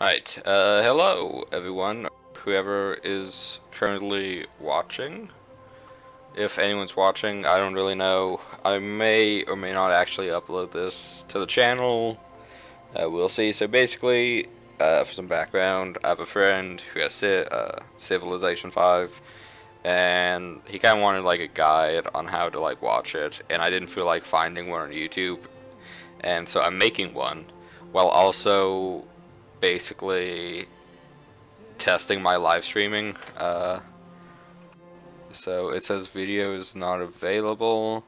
Alright, hello everyone, whoever is currently watching. If anyone's watching, I don't really know. I may or may not actually upload this to the channel. We'll see. So basically, for some background, I have a friend who has Civilization 5, and he kind of wanted like a guide on how to like watch it, and I didn't feel like finding one on YouTube, and so I'm making one, while also basically testing my live streaming. So it says video is not available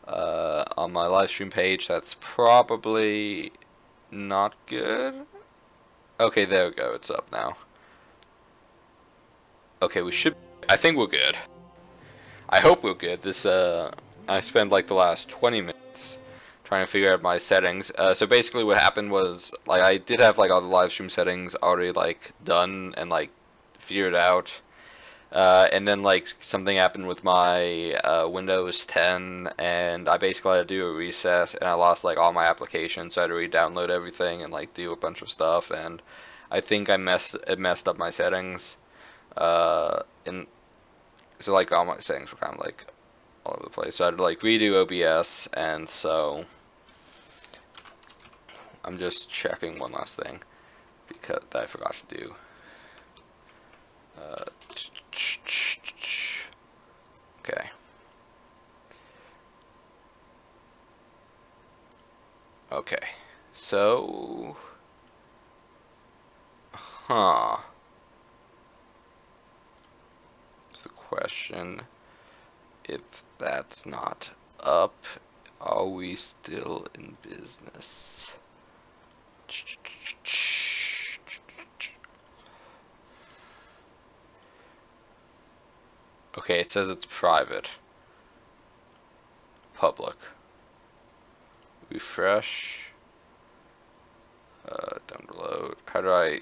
on my live stream page. That's probably not good. Okay, there we go. It's up now. Okay, I think we're good. I hope we're good. I spent like the last 20 minutes trying to figure out my settings. So basically what happened was, like, I did have like all the live stream settings already like done and like figured out. And then like something happened with my Windows 10, and I basically had to do a reset, and I lost like all my applications, so I had to re-download everything and like do a bunch of stuff, and I think it messed up my settings. And so like all my settings were kind of like all over the place, so I had to like redo OBS, and so I'm just checking one last thing because that I forgot to do. Okay. Okay. So, it's the question, if that's not up, are we still in business? Okay, it says it's private. Public. Refresh. Download. How do I...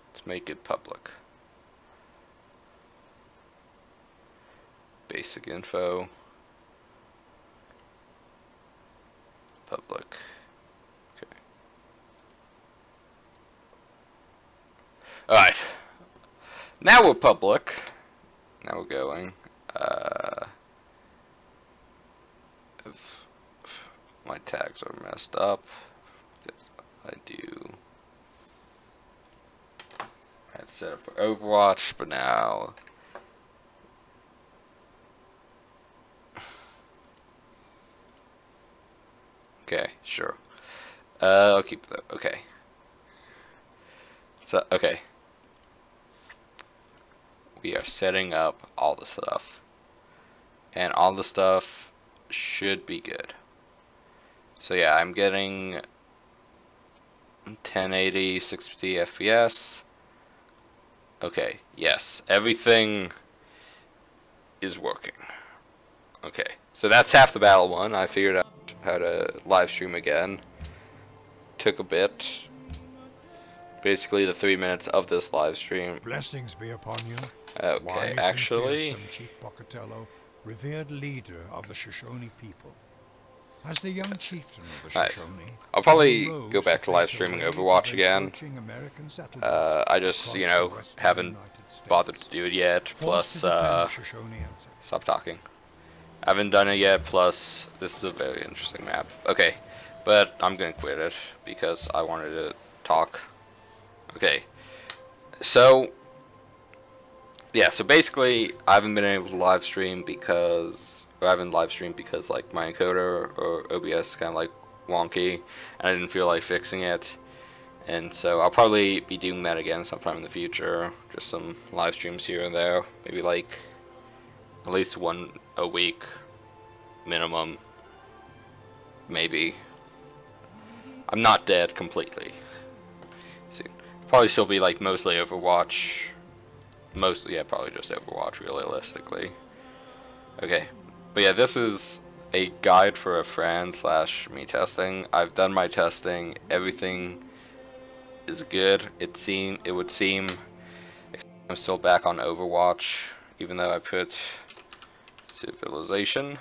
Let's make it public. Basic info. Public. Okay. Alright. Now we're public. Now we're going. If my tags are messed up, because I had set up for Overwatch, but now okay, sure. I'll keep that. Okay. So okay. We are setting up all the stuff, and all the stuff should be good. So yeah, I'm getting 1080 60 FPS. Okay, yes, everything is working. Okay, so that's half the battle won. I figured out how to live stream again. Took a bit. Basically the 3 minutes of this live stream. Blessings be upon you. Okay, actually, Chief Pocatello, revered leader of the Shoshone people. As the young chieftain of the Shoshone, I'll probably go back to live streaming Overwatch again. I just, you know, haven't bothered to do it yet. Plus, stop talking. I haven't done it yet. Plus, this is a very interesting map. Okay, but I'm gonna quit it because I wanted to talk. Okay, so yeah, so basically I haven't been able to live stream because, or I haven't live streamed because like my encoder or OBS is kind of like wonky, and I didn't feel like fixing it, and so I'll probably be doing that again sometime in the future. Just some live streams here and there, maybe like at least one a week minimum. Maybe. I'm not dead completely. Probably still be like mostly Overwatch. Mostly, yeah, probably just Overwatch realistically. Okay, but yeah, this is a guide for a friend / me testing. I've done my testing. Everything is good. It would seem I'm still back on Overwatch, even though I put Civilization.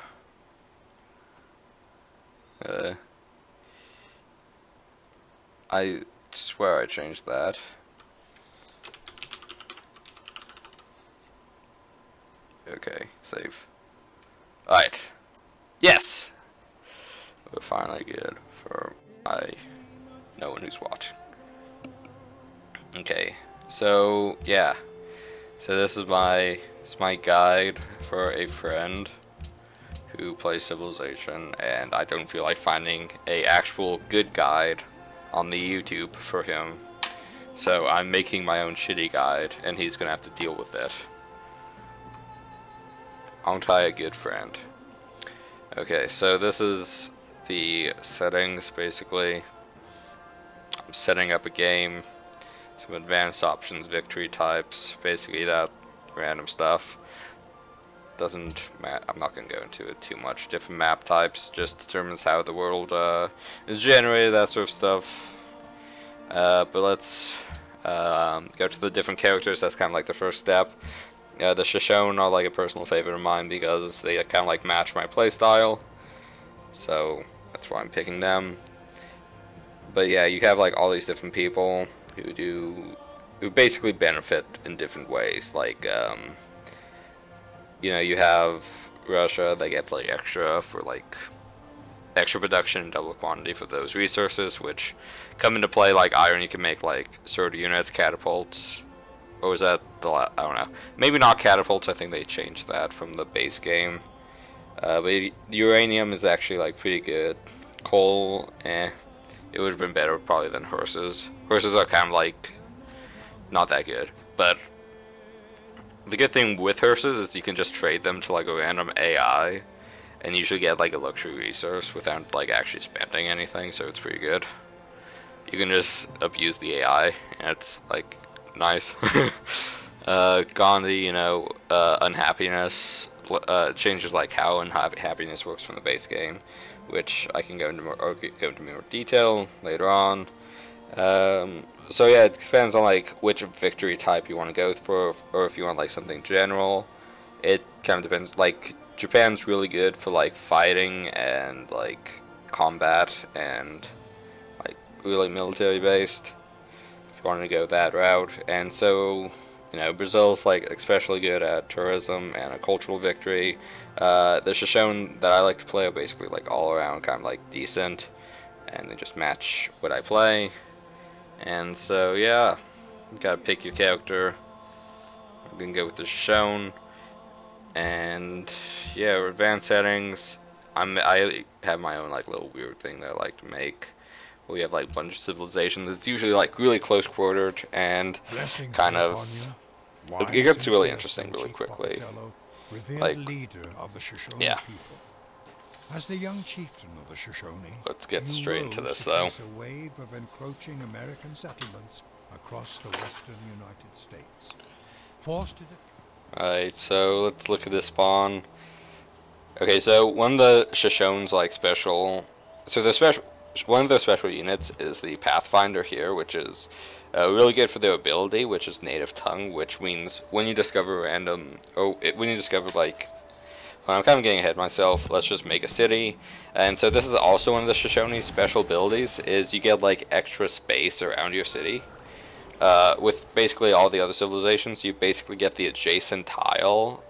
I swear I changed that. Okay, save. Alright. Yes! We're finally good for no one who's watching. Okay, so yeah. So this is my guide for a friend who plays Civilization, and I don't feel like finding a actual good guide on the YouTube for him. So I'm making my own shitty guide, and he's gonna have to deal with it. Aren't I a good friend? Okay, so this is the settings, basically. I'm setting up a game, some advanced options, victory types, basically that random stuff. Doesn't matter, I'm not going to go into it too much. Different map types, just determines how the world is generated, that sort of stuff. But let's go to the different characters. That's kind of like the first step. The Shoshone are like a personal favorite of mine because they kind of like match my playstyle, so that's why I'm picking them. But yeah, you have like all these different people who basically benefit in different ways. Like you know, you have Russia that gets like extra for like extra production and double quantity for those resources, which come into play. Like iron, you can make like sword units, catapults. Or was that the I don't know. Maybe not catapults, I think they changed that from the base game. But uranium is actually like pretty good. Coal, it would have been better probably than horses. Horses are kind of like not that good. But the good thing with horses is you can just trade them to like a random AI and usually get like a luxury resource without like actually spending anything, so it's pretty good. You can just abuse the AI and it's like nice. Gandhi, you know, unhappiness changes like how unhappiness works from the base game, which I can go into more detail later on. So yeah, it depends on like which victory type you want to go for, or if you want like something general. It kind of depends. Like Japan's really good for like fighting and like combat and like really military based. Wanting to go that route, and so you know Brazil's like especially good at tourism and a cultural victory. The Shoshone that I like to play are basically like all around kind of like decent, and they just match what I play. And so yeah, you gotta pick your character. I'm gonna go with the Shoshone, and yeah, advanced settings. I have my own like little weird thing that I like to make. We have like a bunch of civilizations. It's usually like really close quartered and kind of it gets really interesting really quickly. Like yeah. As the young chieftain of the Shoshone, Let's get straight into this though. A wave of encroaching American settlements across the western United States. Alright, so let's look at this spawn. Okay, so one of the Shoshone's like special, so the special. One of their special units is the Pathfinder here, which is really good for their ability, which is native tongue, which means when you discover random, when you discover like, well, I'm kind of getting ahead of myself, let's just make a city. And so this is also one of the Shoshone's special abilities, is you get like extra space around your city. With basically all the other civilizations, you basically get the adjacent tile,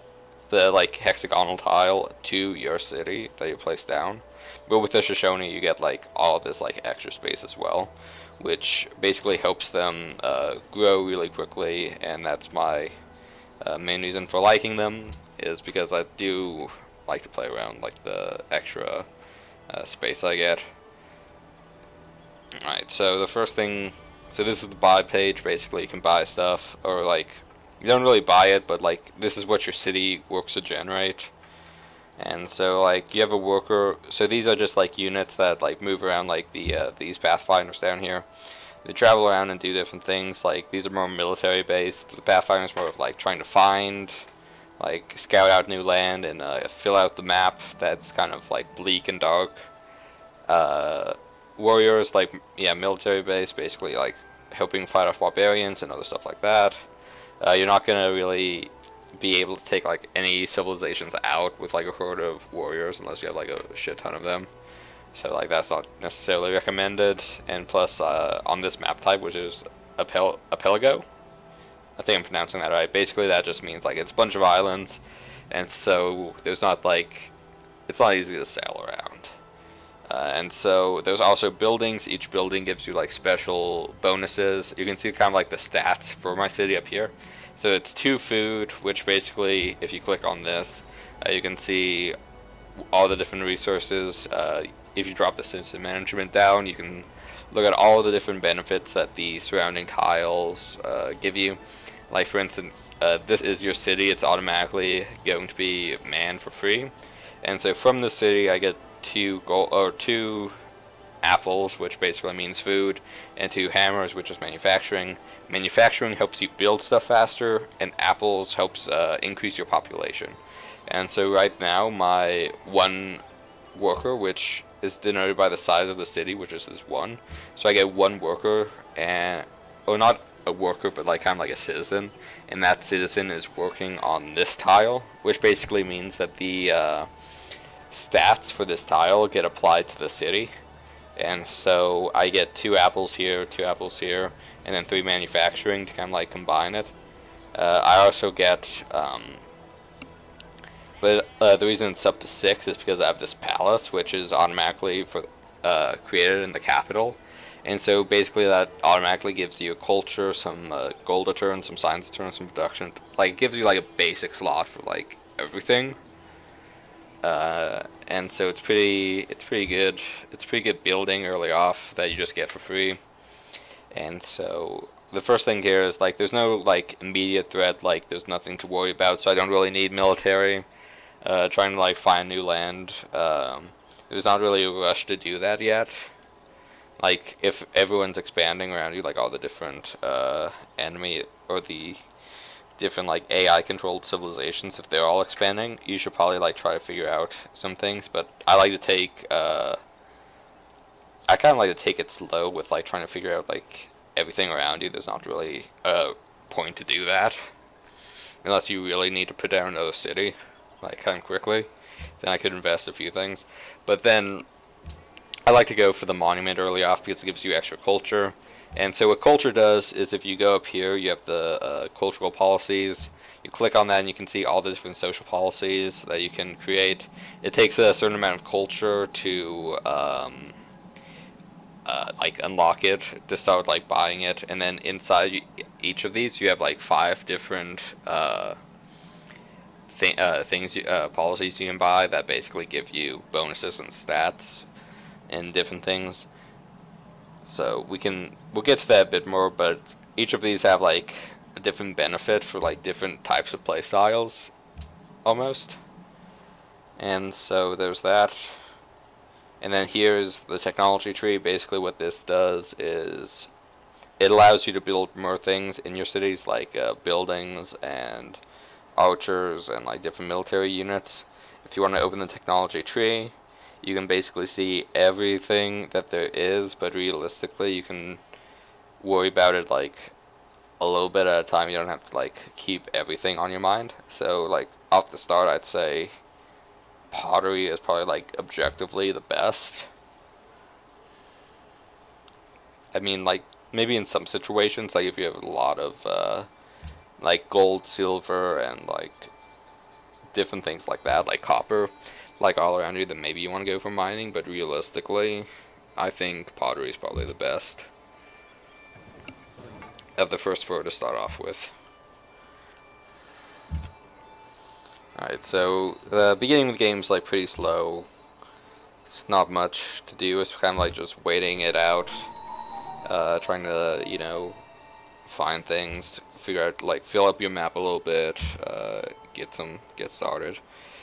the like hexagonal tile to your city that you place down. But with the Shoshone, you get like all of this like extra space as well, which basically helps them grow really quickly, and that's my main reason for liking them, is because I do like to play around like the extra space I get. Alright, so the first thing, so this is the buy page. Basically you can buy stuff, or like you don't really buy it, but like this is what your city works to generate. And so like you have a worker, so these are just like units that like move around, like these Pathfinders down here. They travel around and do different things. Like these are more military based. The Pathfinder is more of like trying to find, like scout out new land and fill out the map that's kind of like bleak and dark. Warriors, like, yeah, military based, basically like helping fight off barbarians and other stuff like that. You're not gonna really be able to take like any civilizations out with like a horde of warriors unless you have like a shit ton of them. So like that's not necessarily recommended. And plus on this map type, which is Archipelago, I think I'm pronouncing that right. Basically that just means like it's a bunch of islands, and so there's not like, it's not easy to sail around. And so there's also buildings. Each building gives you like special bonuses. You can see kind of like the stats for my city up here. So it's 2 food, which basically if you click on this, you can see all the different resources. If you drop the citizen management down, you can look at all the different benefits that the surrounding tiles give you. Like for instance, this is your city. It's automatically going to be manned for free, and so from the city I get 2 apples, which basically means food, and 2 hammers, which is manufacturing. Manufacturing helps you build stuff faster, and apples helps increase your population. And so right now my 1 worker, which is denoted by the size of the city, which is this 1. So I get 1 worker, and or not a worker, but like kind of like a citizen, and that citizen is working on this tile, which basically means that the stats for this tile get applied to the city. And so I get 2 apples here, 2 apples here, and then 3 manufacturing to kind of like combine it. I also get but the reason it's up to 6 is because I have this palace, which is automatically created in the capital. And so basically that automatically gives you a culture, some gold a turn, some science a turn, some production. Like it gives you like a basic slot for like everything. And so it's pretty good. It's pretty good building early off that you just get for free. And so the first thing here is like there's no like immediate threat, like there's nothing to worry about, so I don't really need military. Trying to like find new land. There's not really a rush to do that yet. Like if everyone's expanding around you, like all the different enemy or the different like AI controlled civilizations, if they're all expanding, you should probably like try to figure out some things. But I like to take I kind of like to take it slow with like trying to figure out like everything around you. There's not really a point to do that unless you really need to put down another city like kind of quickly. Then I could invest a few things, but then I like to go for the monument early off because it gives you extra culture. And so what culture does is if you go up here, you have the cultural policies. You click on that and you can see all the different social policies that you can create. It takes a certain amount of culture to like unlock it, to start like buying it. And then inside each of these you have like 5 different policies you can buy that basically give you bonuses and stats and different things. So we'll get to that a bit more, but each of these have like a different benefit for like different types of play styles almost. And so there's that. And then here's the technology tree. Basically what this does is it allows you to build more things in your cities, like buildings and archers and like different military units. If you want to open the technology tree, you can basically see everything that there is, but realistically you can worry about it like a little bit at a time. You don't have to like keep everything on your mind. So like off the start I'd say pottery is probably like objectively the best. I mean like maybe in some situations, like if you have a lot of like gold, silver, and like different things like that, like copper, like all around you, then maybe you want to go for mining. But realistically, I think pottery is probably the best of the first 4 to start off with. Alright, so the beginning of the game is like pretty slow. It's not much to do. It's kind of like just waiting it out, trying to, you know, find things, figure out, like fill up your map a little bit, get started.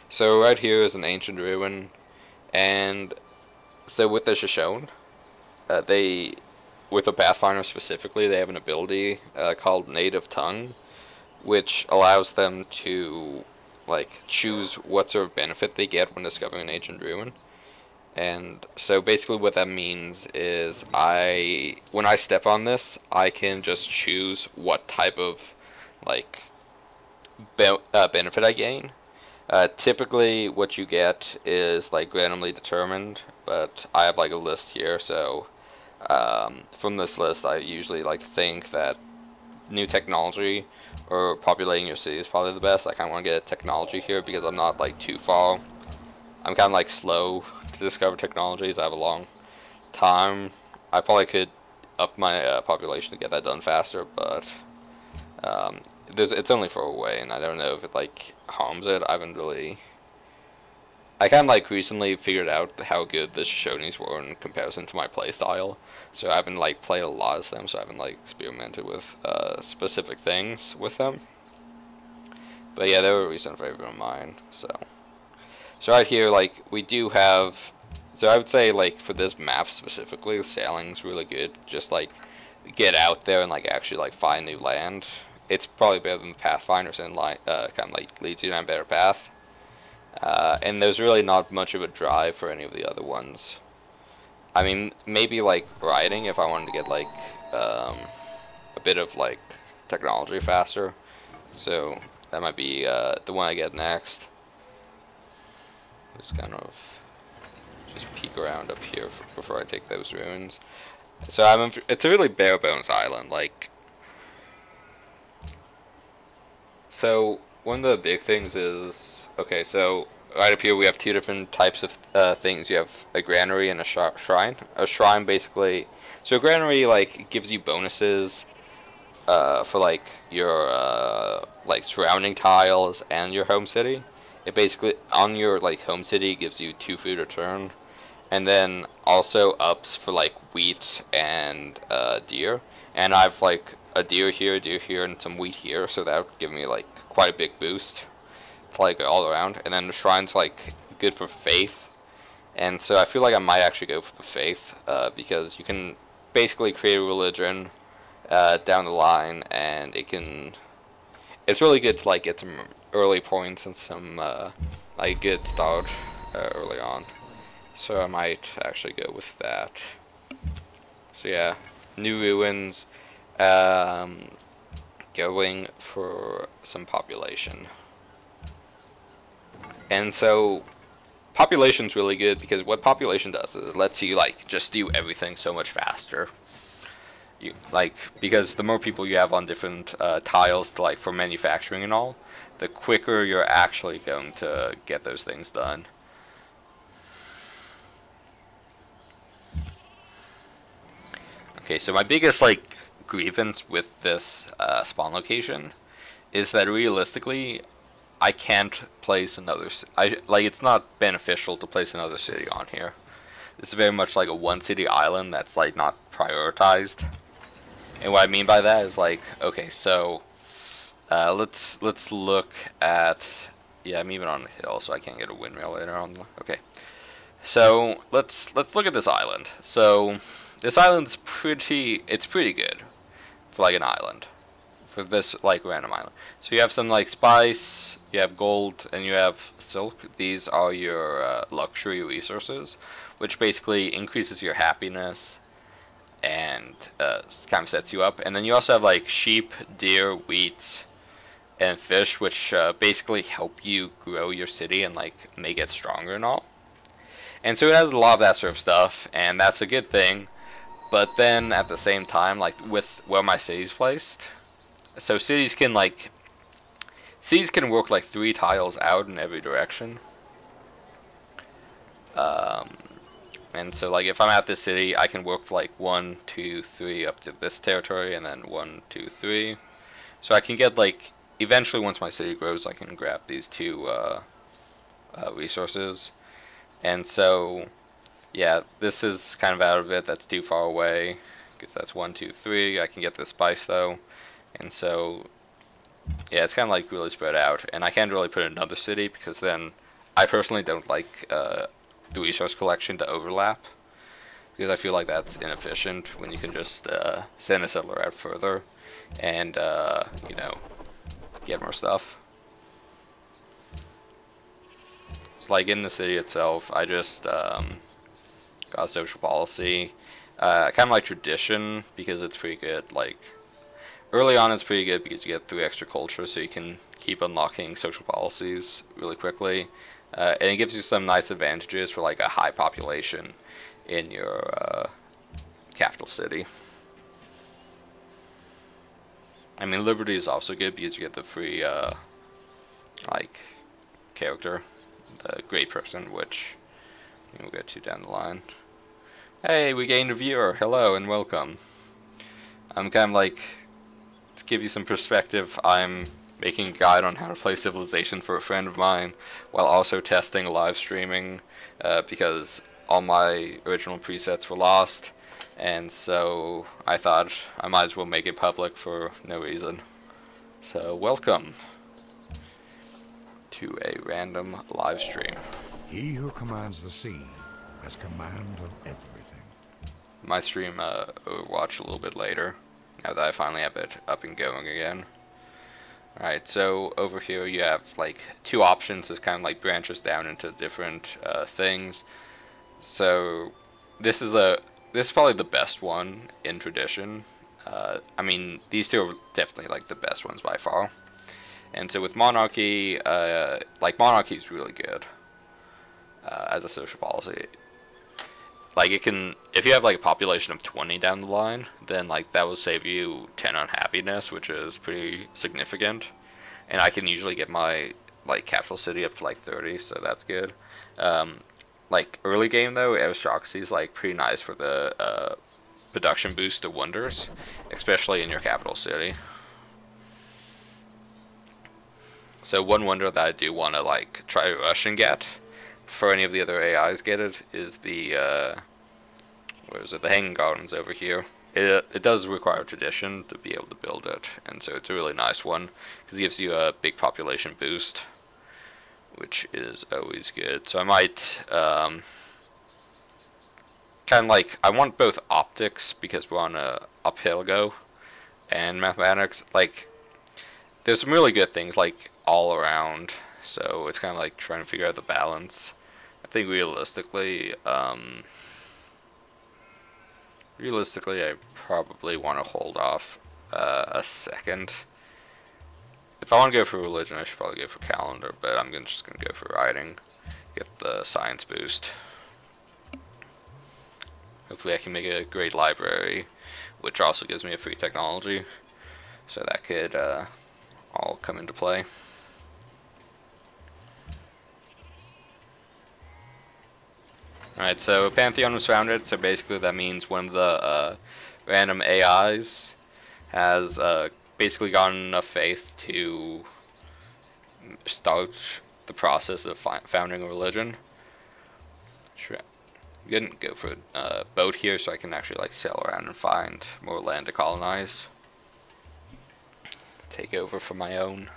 So right here is an ancient ruin, and so with the Shoshone, with the Pathfinder specifically, they have an ability called Native Tongue, which allows them to like choose what sort of benefit they get when discovering an ancient ruin. And so basically what that means is when I step on this, I can just choose what type of like benefit I gain. Typically what you get is like randomly determined, but I have like a list here, so from this list I usually like to think that new technology or populating your city is probably the best. I kind of want to get a technology here because I'm not like too far. I'm kind of like slow to discover technologies. I have a long time. I probably could up my population to get that done faster, but it's only for a way, and I don't know if it like harms it. I kind of like recently figured out how good the Shoshones were in comparison to my playstyle, so I haven't like played a lot of them, so I haven't like experimented with specific things with them. But yeah, they were a recent favorite of mine. So right here, like we do have. So I would say like for this map specifically, sailing's really good. Just like get out there and like actually like find new land. It's probably better than the Pathfinders and like kind of like leads you down a better path. And there's really not much of a drive for any of the other ones. I mean, maybe like riding if I wanted to get like a bit of like technology faster. So that might be the one I get next. Just kind of just peek around up here before I take those ruins. So it's a really bare bones island. Like, so one of the big things is, okay, so right up here we have two different types of things. You have a granary and a shrine. A shrine basically, so a granary like gives you bonuses for like your like surrounding tiles and your home city. It basically, on your like home city, gives you 2 food a turn, and then also ups for like wheat and deer. And I've like a deer here, and some wheat here, so that would give me like quite a big boost, like all around. And then the shrine's like good for faith, and so I feel like I might actually go for the faith because you can basically create a religion down the line, and it's really good to like get some early points and some like good start early on. So I might actually go with that. So yeah, new ruins. Going for some population. And so population's really good because what population does is it lets you like just do everything so much faster. Because the more people you have on different tiles to, like for manufacturing and all, the quicker you're actually going to get those things done. Okay, so my biggest like grievance with this spawn location is that realistically I can't place another it's not beneficial to place another city on here. It's very much like a one city island that's like not prioritized. And what I mean by that is like, okay, so let's look at, yeah, I'm even on a hill, so I can't get a windmill later on. Okay, so let's look at this island. So this island's pretty good for like an island, for this like random island. So you have some like spice, you have gold, and you have silk. These are your luxury resources, which basically increases your happiness and kind of sets you up. And then you also have like sheep, deer, wheat, and fish, which basically help you grow your city and like make it stronger and all. And so it has a lot of that sort of stuff, and that's a good thing. But then at the same time, like with where my city's placed, so cities can work like 3 tiles out in every direction. And so like if I'm at this city, I can work like 1, 2, 3 up to this territory, and then 1, 2, 3. So I can get like, eventually once my city grows, I can grab these 2 resources. And so yeah, this is kind of out of it. That's too far away, because that's 1, 2, 3. I can get the spice though, and so yeah, it's kind of like really spread out. And I can't really put in another city because then I personally don't like the resource collection to overlap, because I feel like that's inefficient when you can just send a settler out further and you know, get more stuff. So like in the city itself, I just got a social policy. I kind of like tradition because it's pretty good. Like early on, it's pretty good because you get 3 extra culture, so you can keep unlocking social policies really quickly. And it gives you some nice advantages for like a high population in your capital city. I mean, Liberty is also good because you get the free like character, the great person, which we'll get to down the line. Hey, we gained a viewer. Hello and welcome. I'm kind of like, to give you some perspective, I'm making a guide on how to play Civilization for a friend of mine while also testing live streaming because all my original presets were lost, and so I thought I might as well make it public for no reason. So welcome to a random live stream. He who commands the sea has command of everything. My stream Overwatch a little bit later, now that I finally have it up and going again. Alright, so over here you have like two options that kind of like branches down into different things. So this is probably the best one in Tradition. I mean, these two are definitely like the best ones by far. And so with Monarchy, like Monarchy is really good as a social policy. Like it can, if you have like a population of 20 down the line, then like that will save you 10 unhappiness, which is pretty significant. And I can usually get my like capital city up to like 30, so that's good. Like early game though, aristocracy is like pretty nice for the production boost of wonders, especially in your capital city. So one wonder that I do want to like try to rush and get before any of the other AIs get it is the where is it? The Hanging Gardens over here. It does require Tradition to be able to build it, and so it's a really nice one because it gives you a big population boost, which is always good. So I might kind of like, I want both optics because we're on a uphill go, and mathematics. Like there's some really good things like all around, so it's kind of like trying to figure out the balance. I think realistically, I probably want to hold off a second. If I want to go for religion, I should probably go for calendar, but I'm just going to go for writing, get the science boost. Hopefully I can make a great library, which also gives me a free technology, so that could all come into play. Alright, so Pantheon was founded, so basically that means one of the random AIs has basically gotten enough faith to start the process of founding a religion. Sure. I'm gonna go for a boat here so I can actually like sail around and find more land to colonize. Take over for my own.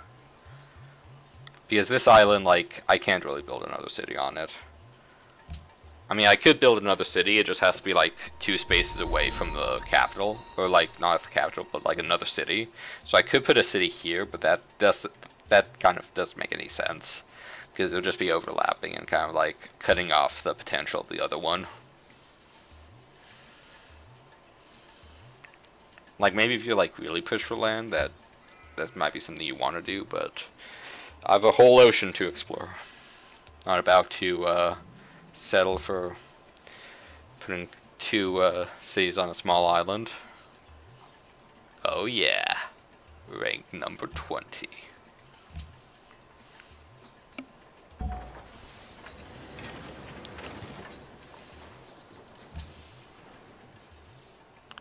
Because this island, like, I can't really build another city on it. I mean, I could build another city, it just has to be like 2 spaces away from the capital, or like, not the capital, but like another city. So I could put a city here, but that kind of doesn't make any sense, because it'll just be overlapping and kind of like cutting off the potential of the other one. Like maybe if you're like really pushed for land, that might be something you want to do, but I have a whole ocean to explore. Not about to settle for putting 2 cities on a small island. Oh yeah, rank number 20.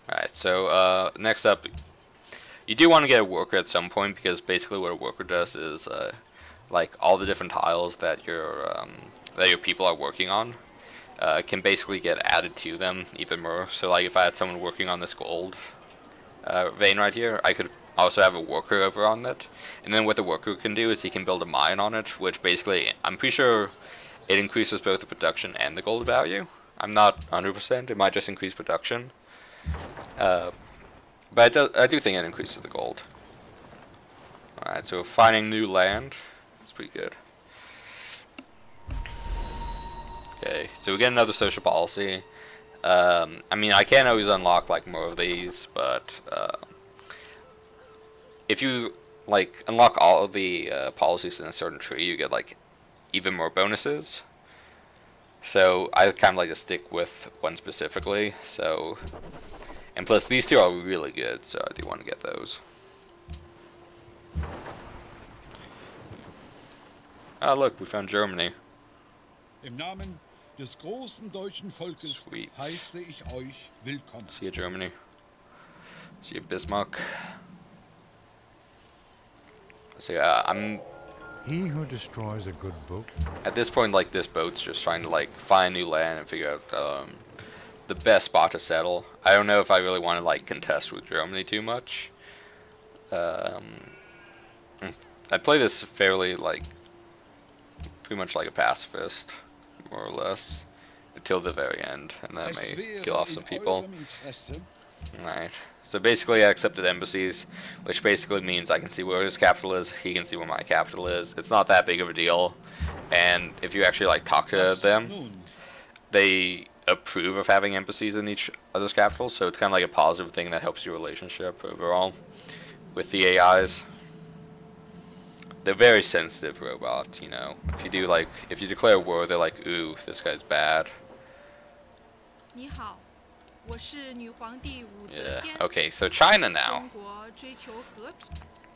Alright, so next up, you do want to get a worker at some point, because basically what a worker does is like all the different tiles that your people are working on can basically get added to them even more. So like if I had someone working on this gold vein right here, I could also have a worker over on it, and then what the worker can do is he can build a mine on it, which basically, I'm pretty sure it increases both the production and the gold value. I'm not 100%, it might just increase production. But I do think it increases the gold. Alright, so finding new land, that's pretty good. Okay, so we get another social policy. I mean, I can always unlock like more of these, but if you like unlock all of the policies in a certain tree, you get like even more bonuses. So I kind of like to stick with one specifically. So, and plus these two are really good, so I do want to get those. Ah, look, we found Germany. Im Namen des großen deutschen Volkes Sweet. heiße ich euch willkommen. See you, Germany. See you, Bismarck. So yeah, I'm. He who destroys a good book. At this point, like, this boat's just trying to like find new land and figure out the best spot to settle. I don't know if I really want to like contest with Germany too much. I play this fairly like pretty much like a pacifist, more or less, until the very end, and then I may kill off some people. Right. So basically I accepted embassies, which basically means I can see where his capital is, he can see where my capital is. It's not that big of a deal, and if you actually like talk to them, they approve of having embassies in each other's capitals, so it's kind of like a positive thing that helps your relationship overall with the AIs. They're very sensitive robots, you know. If you do like, if you declare war, they're like, ooh, this guy's bad. Yeah, okay, so China now.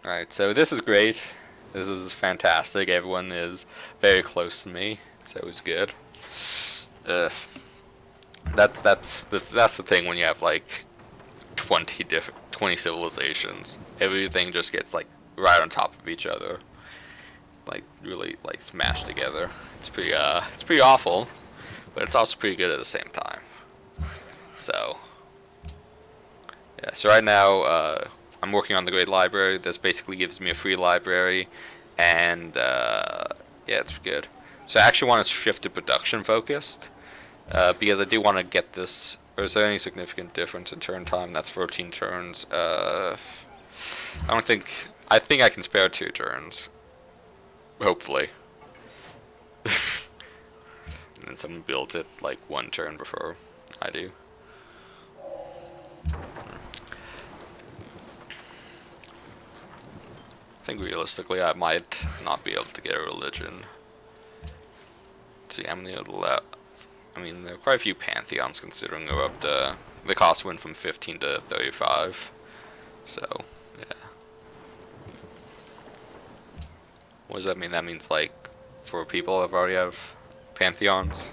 Alright, so this is great. This is fantastic. Everyone is very close to me. It's always good. That's the thing when you have like 20 civilizations. Everything just gets like right on top of each other. Like really like smashed together. It's pretty awful, but it's also pretty good at the same time. So yeah, so right now I'm working on the Great Library. This basically gives me a free library, and yeah, it's good. So I actually want to shift to production focused because I do want to get this. Or is there any significant difference in turn time? That's 14 turns. I think I can spare 2 turns. Hopefully. And then someone built it like 1 turn before I do. I think realistically I might not be able to get a religion. Let's see how many left. I mean, there are quite a few pantheons considering they're up to, the cost went from 15 to 35. So, yeah. What does that mean? That means like 4 people have already have pantheons.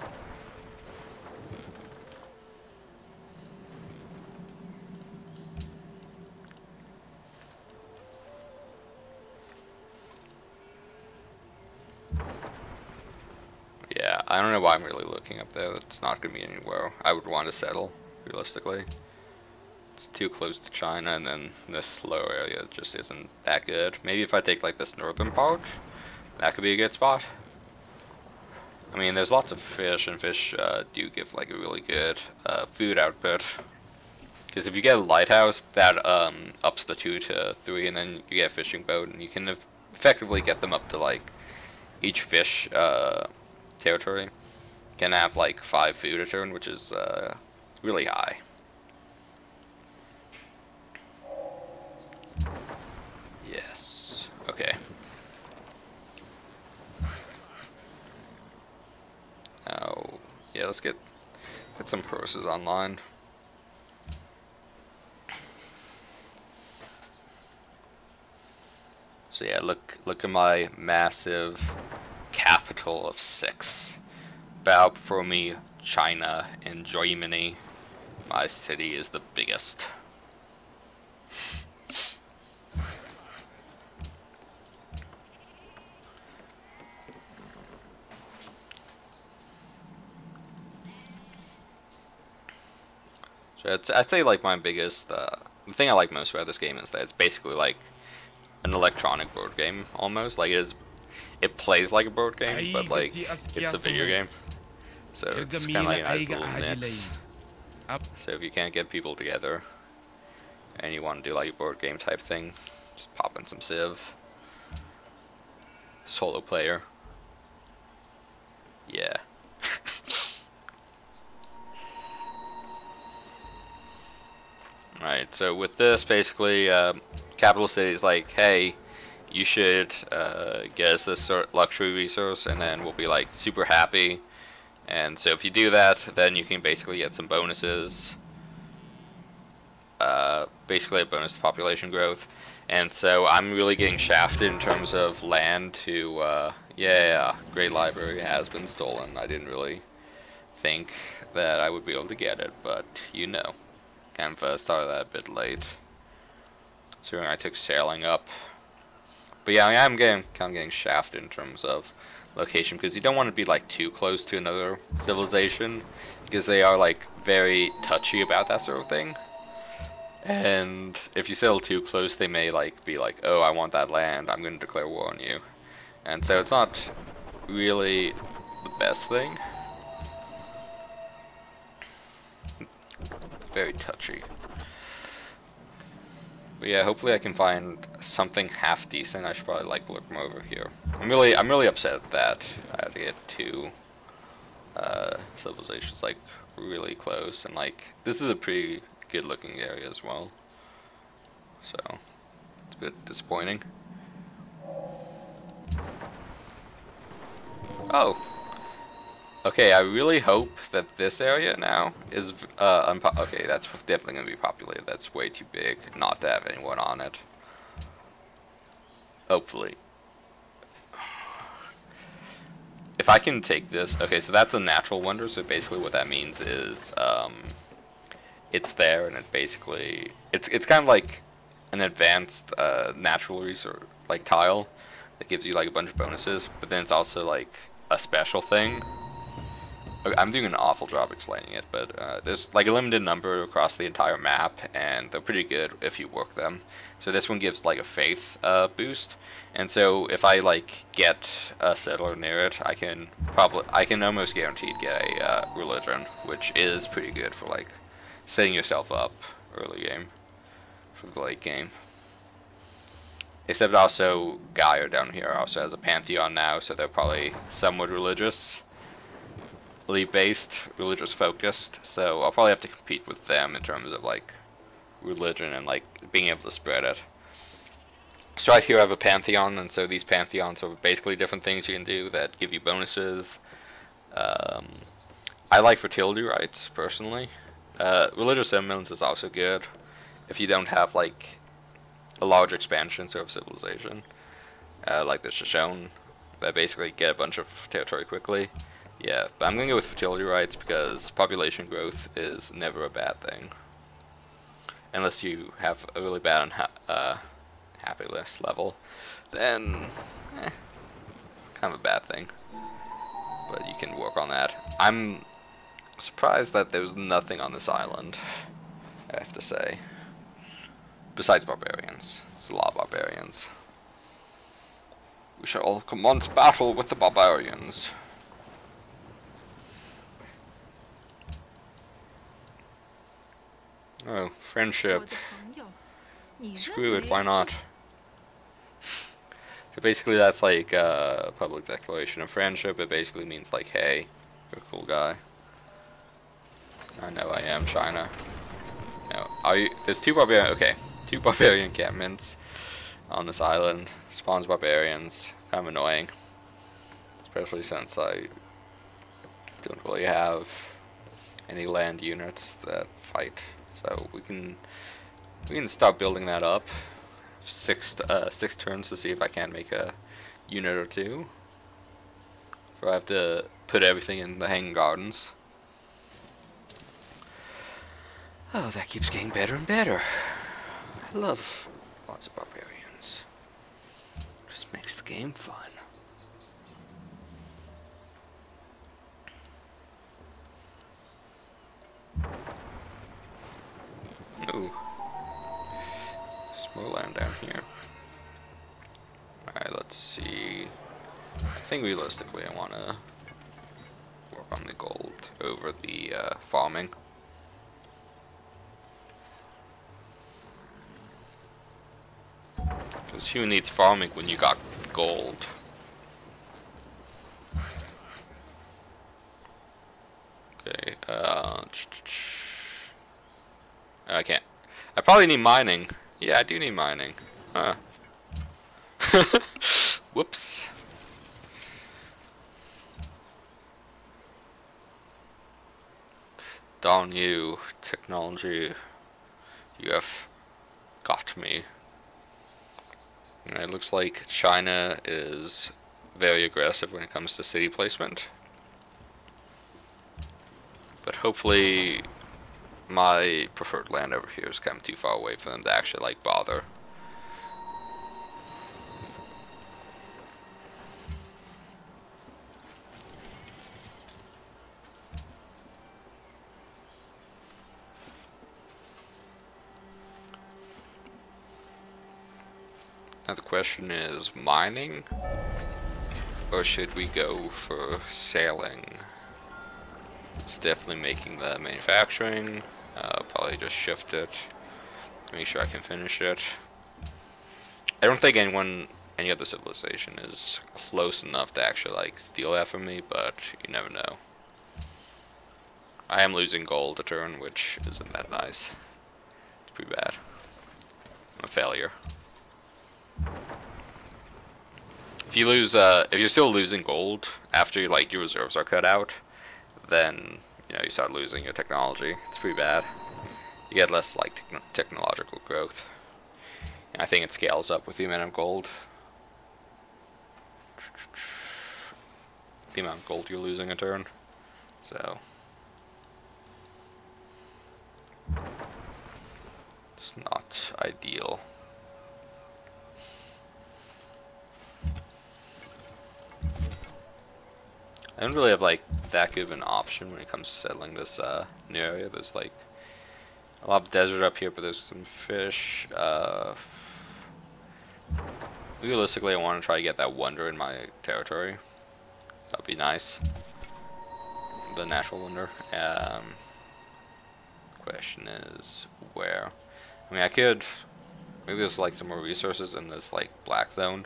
Yeah, I don't know why I'm really looking up there. It's not going to be anywhere I would want to settle, realistically. It's too close to China, and then this lower area just isn't that good. Maybe if I take like this northern part, that could be a good spot. I mean, there's lots of fish, and fish do give like a really good food output. Because if you get a lighthouse, that ups the 2 to 3, and then you get a fishing boat, and you can effectively get them up to like each fish territory can have like 5 food a turn, which is really high. Yes. Okay. Now, yeah, let's get some purses online. So yeah, look at my massive capital of 6. Bow before me, China and Germany. My city is the biggest. So I'd say like my biggest, the thing I like most about this game is that it's basically like an electronic board game almost. Like it plays like a board game, but like it's a video game. So it's kind of like a nice little mix. So if you can't get people together and you want to do like a board game type thing, just pop in some Civ. Solo player. Yeah. Alright, so with this basically, Capital City is like, hey, you should get us this luxury resource, and then we'll be like super happy. And so if you do that, then you can basically get some bonuses. Basically a bonus to population growth. And so I'm really getting shafted in terms of land to, yeah, Great Library has been stolen. I didn't really think that I would be able to get it, but you know. Kind of started that a bit late. So I took sailing up. But yeah, I'm kind of getting shafted in terms of location, because you don't want to be like too close to another civilization, because they are like very touchy about that sort of thing. And if you settle too close, they may like be like, oh, I want that land, I'm going to declare war on you. And so it's not really the best thing. Very touchy. But yeah, hopefully I can find something half decent. I should probably like look more over here. I'm really upset that I had to get two civilizations like really close, and like this is a pretty good looking area as well. So it's a bit disappointing. Oh. Okay, I really hope that this area now is, okay, that's definitely going to be populated. That's way too big not to have anyone on it. Hopefully. If I can take this, okay, so that's a natural wonder, so basically what that means is, it's there, and it basically, it's kind of like an advanced, natural resource, like tile, that gives you like a bunch of bonuses, but then it's also like a special thing. I'm doing an awful job explaining it, but there's like a limited number across the entire map, and they're pretty good if you work them. So this one gives like a faith boost, and so if I like get a settler near it, I can almost guaranteed get a religion, which is pretty good for like setting yourself up early game for the late game. Except also Gaia down here also has a pantheon now, so they're probably somewhat religious. Based, religious focused, so I'll probably have to compete with them in terms of like religion and like being able to spread it. So right here I have a pantheon, and so these pantheons are basically different things you can do that give you bonuses. I like fertility rights personally. Religious eminence is also good if you don't have like a large expansion sort of civilization, like the Shoshone, that basically get a bunch of territory quickly. Yeah, but I'm going to go with fertility rights because population growth is never a bad thing. Unless you have a really bad happiness level, then kind of a bad thing. But you can work on that. I'm surprised that there's nothing on this island, I have to say. Besides barbarians. There's a lot of barbarians. We shall commence battle with the barbarians. Oh, friendship. Screw it, why not? So basically that's like a public declaration of friendship. It basically means like, hey, you're a cool guy. I know I am, China. No, there's two barbarian, okay, two barbarian encampments on this island. Spawns barbarians, kind of annoying. Especially since I don't really have any land units that fight. So we can start building that up. Six turns to see if I can make a unit or two. So I have to put everything in the Hanging Gardens. Oh, that keeps getting better and better. I love lots of barbarians. Just makes the game fun. Ooh. There's more land down here. Alright, let's see. I think realistically I want to work on the gold over the farming. Because who needs farming when you got gold? Okay, I can't. I probably need mining. Yeah, I do need mining. Huh. Whoops. Darn you, technology. You have got me. And it looks like China is very aggressive when it comes to city placement. But hopefully my preferred land over here is kind of too far away for them to actually like bother. Now the question is mining, or should we go for sailing? It's definitely making the manufacturing. Probably just shift it to make sure I can finish it. I don't think any other civilization is close enough to actually like steal that from me, but you never know. I am losing gold a turn, which isn't that nice. It's pretty bad. I'm a failure. If you lose, if you're still losing gold after like your reserves are cut out, then you know you start losing your technology. It's pretty bad. You get less like technological growth. And I think it scales up with the amount of gold. The amount of gold you're losing a turn. So it's not ideal. I don't really have like that good of an option when it comes to settling this new area. There's like a lot of desert up here, but there's some fish. Realistically, I want to try to get that wonder in my territory. That would be nice. The natural wonder. Question is where? I mean, I could. Maybe there's like some more resources in this like black zone.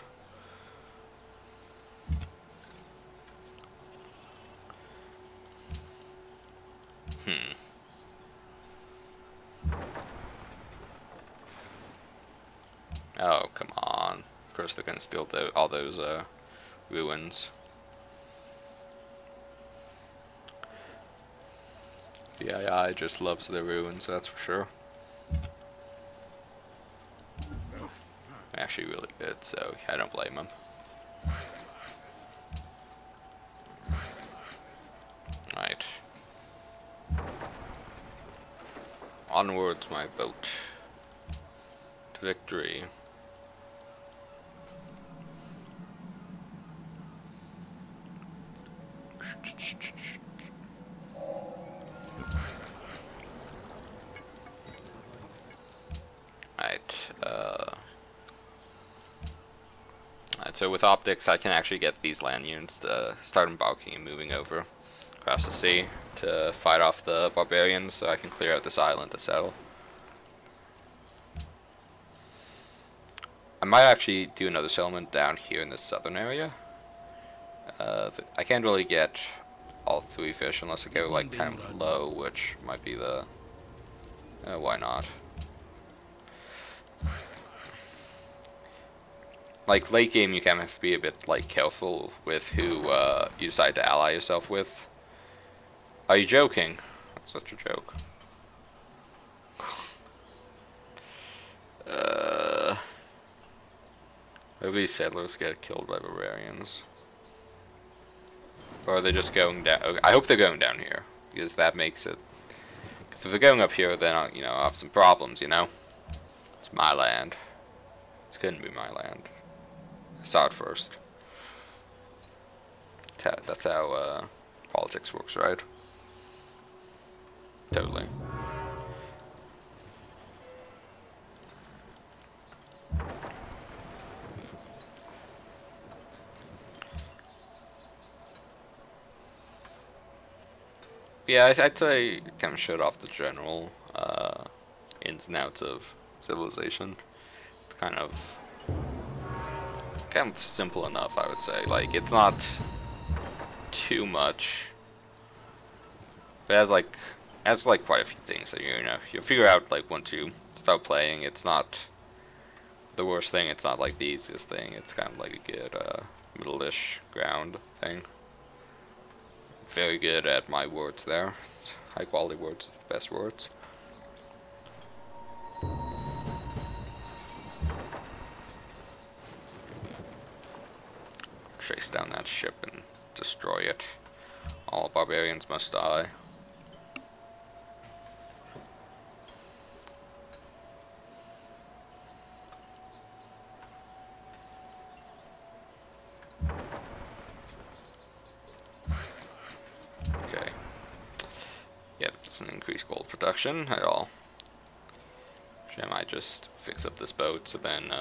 Oh, come on. Of course they're gonna steal all those ruins. The AI just loves the ruins, that's for sure. Actually really good, so I don't blame them. Right. Onwards, my boat. To victory. So with optics, I can actually get these land units to start embarking and moving over across the sea to fight off the barbarians, so I can clear out this island to settle. I might actually do another settlement down here in this southern area. I can't really get all 3 fish unless I go like kind of low, which might be the... why not? Like late game, you kind of have to be a bit like careful with who you decide to ally yourself with. Are you joking? That's such a joke. Maybe these settlers get killed by barbarians, or are they just going down? I hope they're going down here because that makes it. Because if they're going up here, then I'll, I'll have some problems. It's my land. It's couldn't be my land. I saw it first. That's how politics works, right? Totally. Yeah, I'd say kind of showed off the general ins and outs of civilization. It's kind of simple enough, I would say. Like, it's not too much. But it has quite a few things that you figure out like once you start playing. It's not the worst thing. It's not like the easiest thing. It's kind of like a good middle-ish ground thing. Very good at my words there. High quality words is the best words. Chase down that ship and destroy it. All barbarians must die. Okay. Yeah, that doesn't increase gold production at all. I might just fix up this boat so then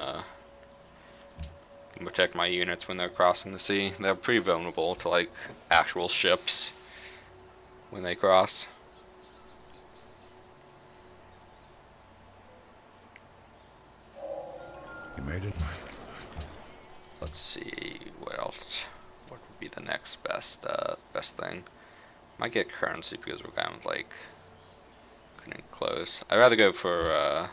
protect my units when they're crossing the sea. They're pretty vulnerable to like actual ships when they cross. You made it. Let's see what else. What would be the next best thing? Might get currency because we're kind of like getting close. I'd rather go for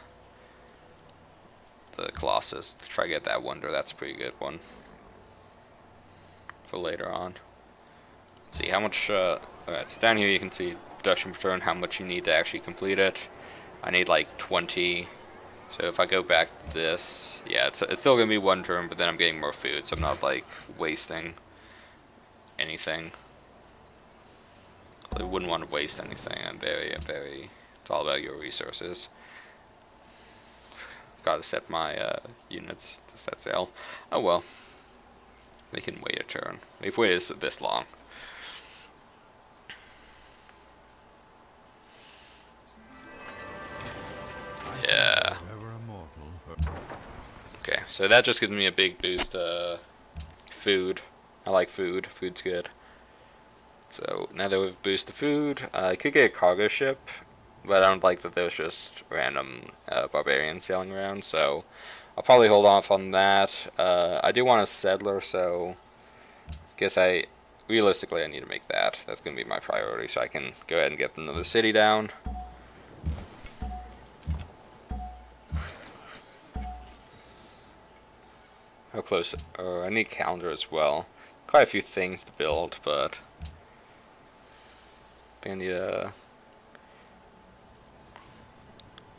the Colossus to try to get that wonder. That's a pretty good one for later on. Let's see how much. Alright, so down here you can see production per turn, how much you need to actually complete it. I need like 20. So if I go back to this, yeah, it's still gonna be 1 turn, but then I'm getting more food, so I'm not like wasting anything. I wouldn't want to waste anything. I'm very. It's all about your resources. Gotta set my units to set sail. Oh well. They can wait a turn. They've waited this long. Yeah. Okay, so that just gives me a big boost to food. I like food. Food's good. So now that we've boosted food, I could get a cargo ship. But I don't like that there's just random barbarians sailing around, so I'll probably hold off on that. I do want a settler, so I guess realistically I need to make that. That's going to be my priority, so I can go ahead and get another city down. How close? I need a calendar as well. Quite a few things to build, but I think I need a...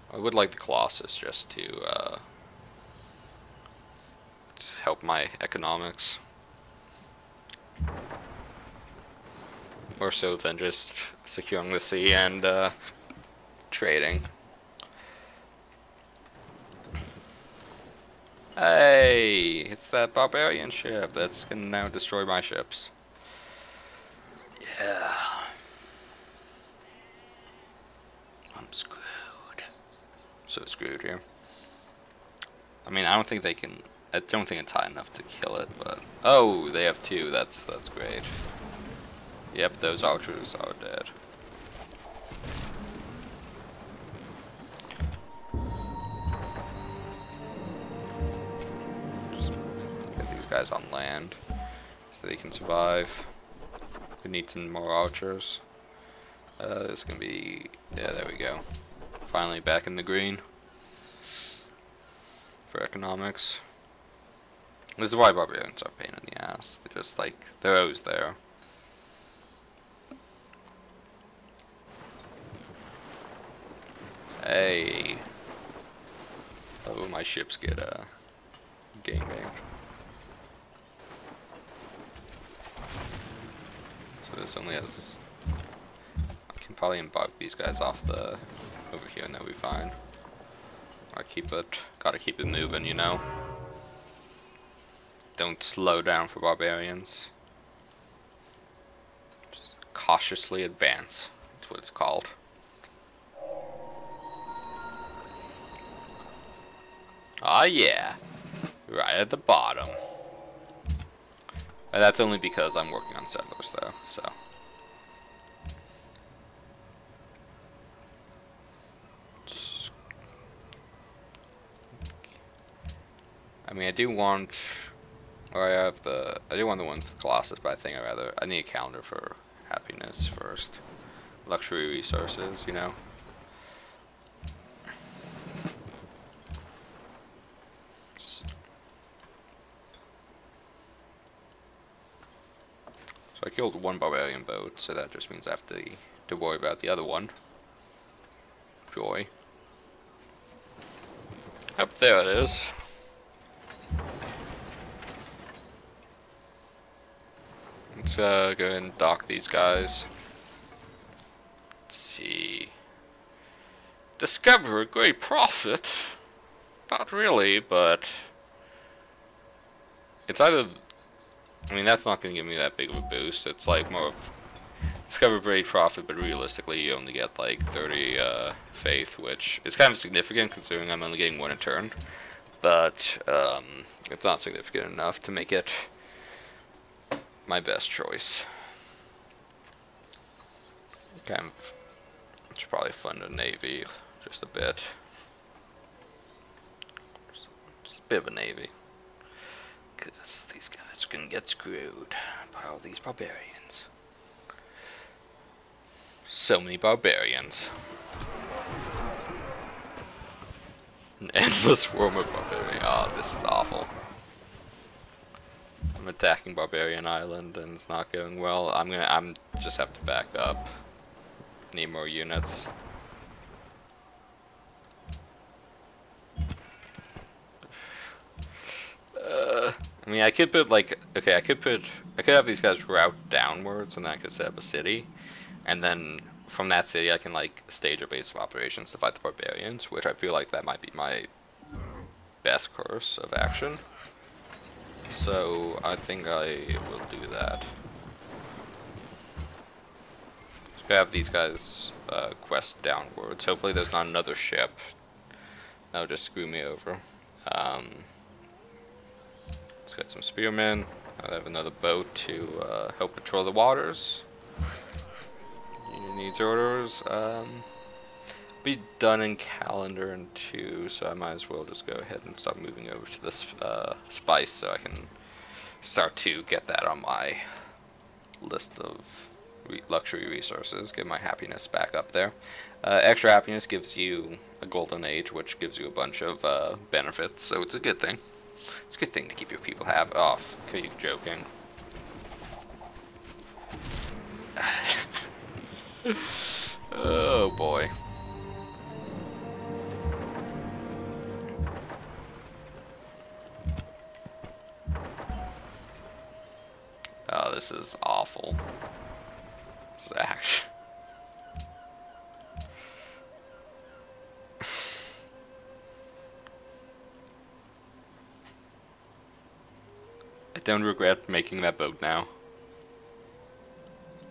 I would like the Colossus just to help my economics. More so than just securing the sea and trading. Hey, it's that barbarian ship that's gonna now destroy my ships. Yeah. I'm screwed. So screwed here. I mean, I don't think they can. I don't think it's high enough to kill it, but oh, they have 2. That's great. Yep, those archers are dead. Just get these guys on land so they can survive. We need some more archers. This is gonna be, yeah, there we go. Finally back in the green for economics. This is why barbarians are a pain in the ass. They're just like, they're always there. Hey. Oh, my ships get gangbanged. So this only has... I can probably embark these guys off the... over here and they'll be fine. Gotta keep it moving, you know? Don't slow down for barbarians. Just cautiously advance. That's what it's called. Ah, yeah. Right at the bottom. And that's only because I'm working on settlers, though, so. I mean, I do want the one with Colossus, but I think I need a calendar for happiness first. Luxury resources, you know. I killed one barbarian boat, so that just means I have to worry about the other one. Joy. Up there it is. Let's go ahead and dock these guys. Let's see. Discover a great profit. Not really, but it's either. I mean, that's not going to give me that big of a boost. It's like more of discover great profit, but realistically, you only get like 30 faith, which is kind of significant considering I'm only getting one a turn. But it's not significant enough to make it my best choice. Kind of, should probably fund a navy just a bit. Just a bit of a navy. Because these guys are gonna get screwed by all these barbarians. So many barbarians. An endless swarm of barbarians. Oh, this is awful. I'm attacking Barbarian Island and it's not going well. I'm just have to back up. Need more units. I mean, I could put like, okay, I could have these guys route downwards and then I could set up a city. And then from that city I can like stage a base of operations to fight the barbarians, which I feel like that might be my best course of action. So I think I will do that. So I have these guys quest downwards. Hopefully there's not another ship that'll just screw me over. Let's get some spearmen. I have another boat to help patrol the waters. Union needs orders. Be done in calendar in 2, so I might as well just go ahead and start moving over to this spice so I can start to get that on my list of luxury resources, get my happiness back up there. Extra happiness gives you a golden age, which gives you a bunch of benefits, so it's a good thing. It's a good thing to keep your people happy. Oh, are you joking? Oh boy. Oh, this is awful. Zach. I don't regret making that boat now.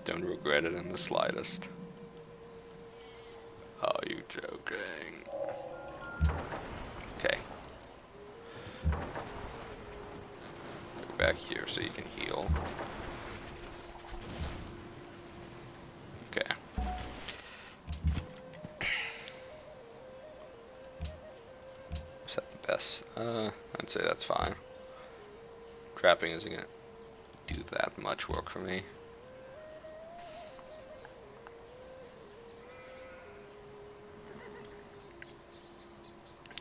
Don't regret it in the slightest. Oh, you joking? Okay. Go back here so you can heal. Okay. Is that the best? I'd say that's fine. Trapping isn't gonna do that much work for me.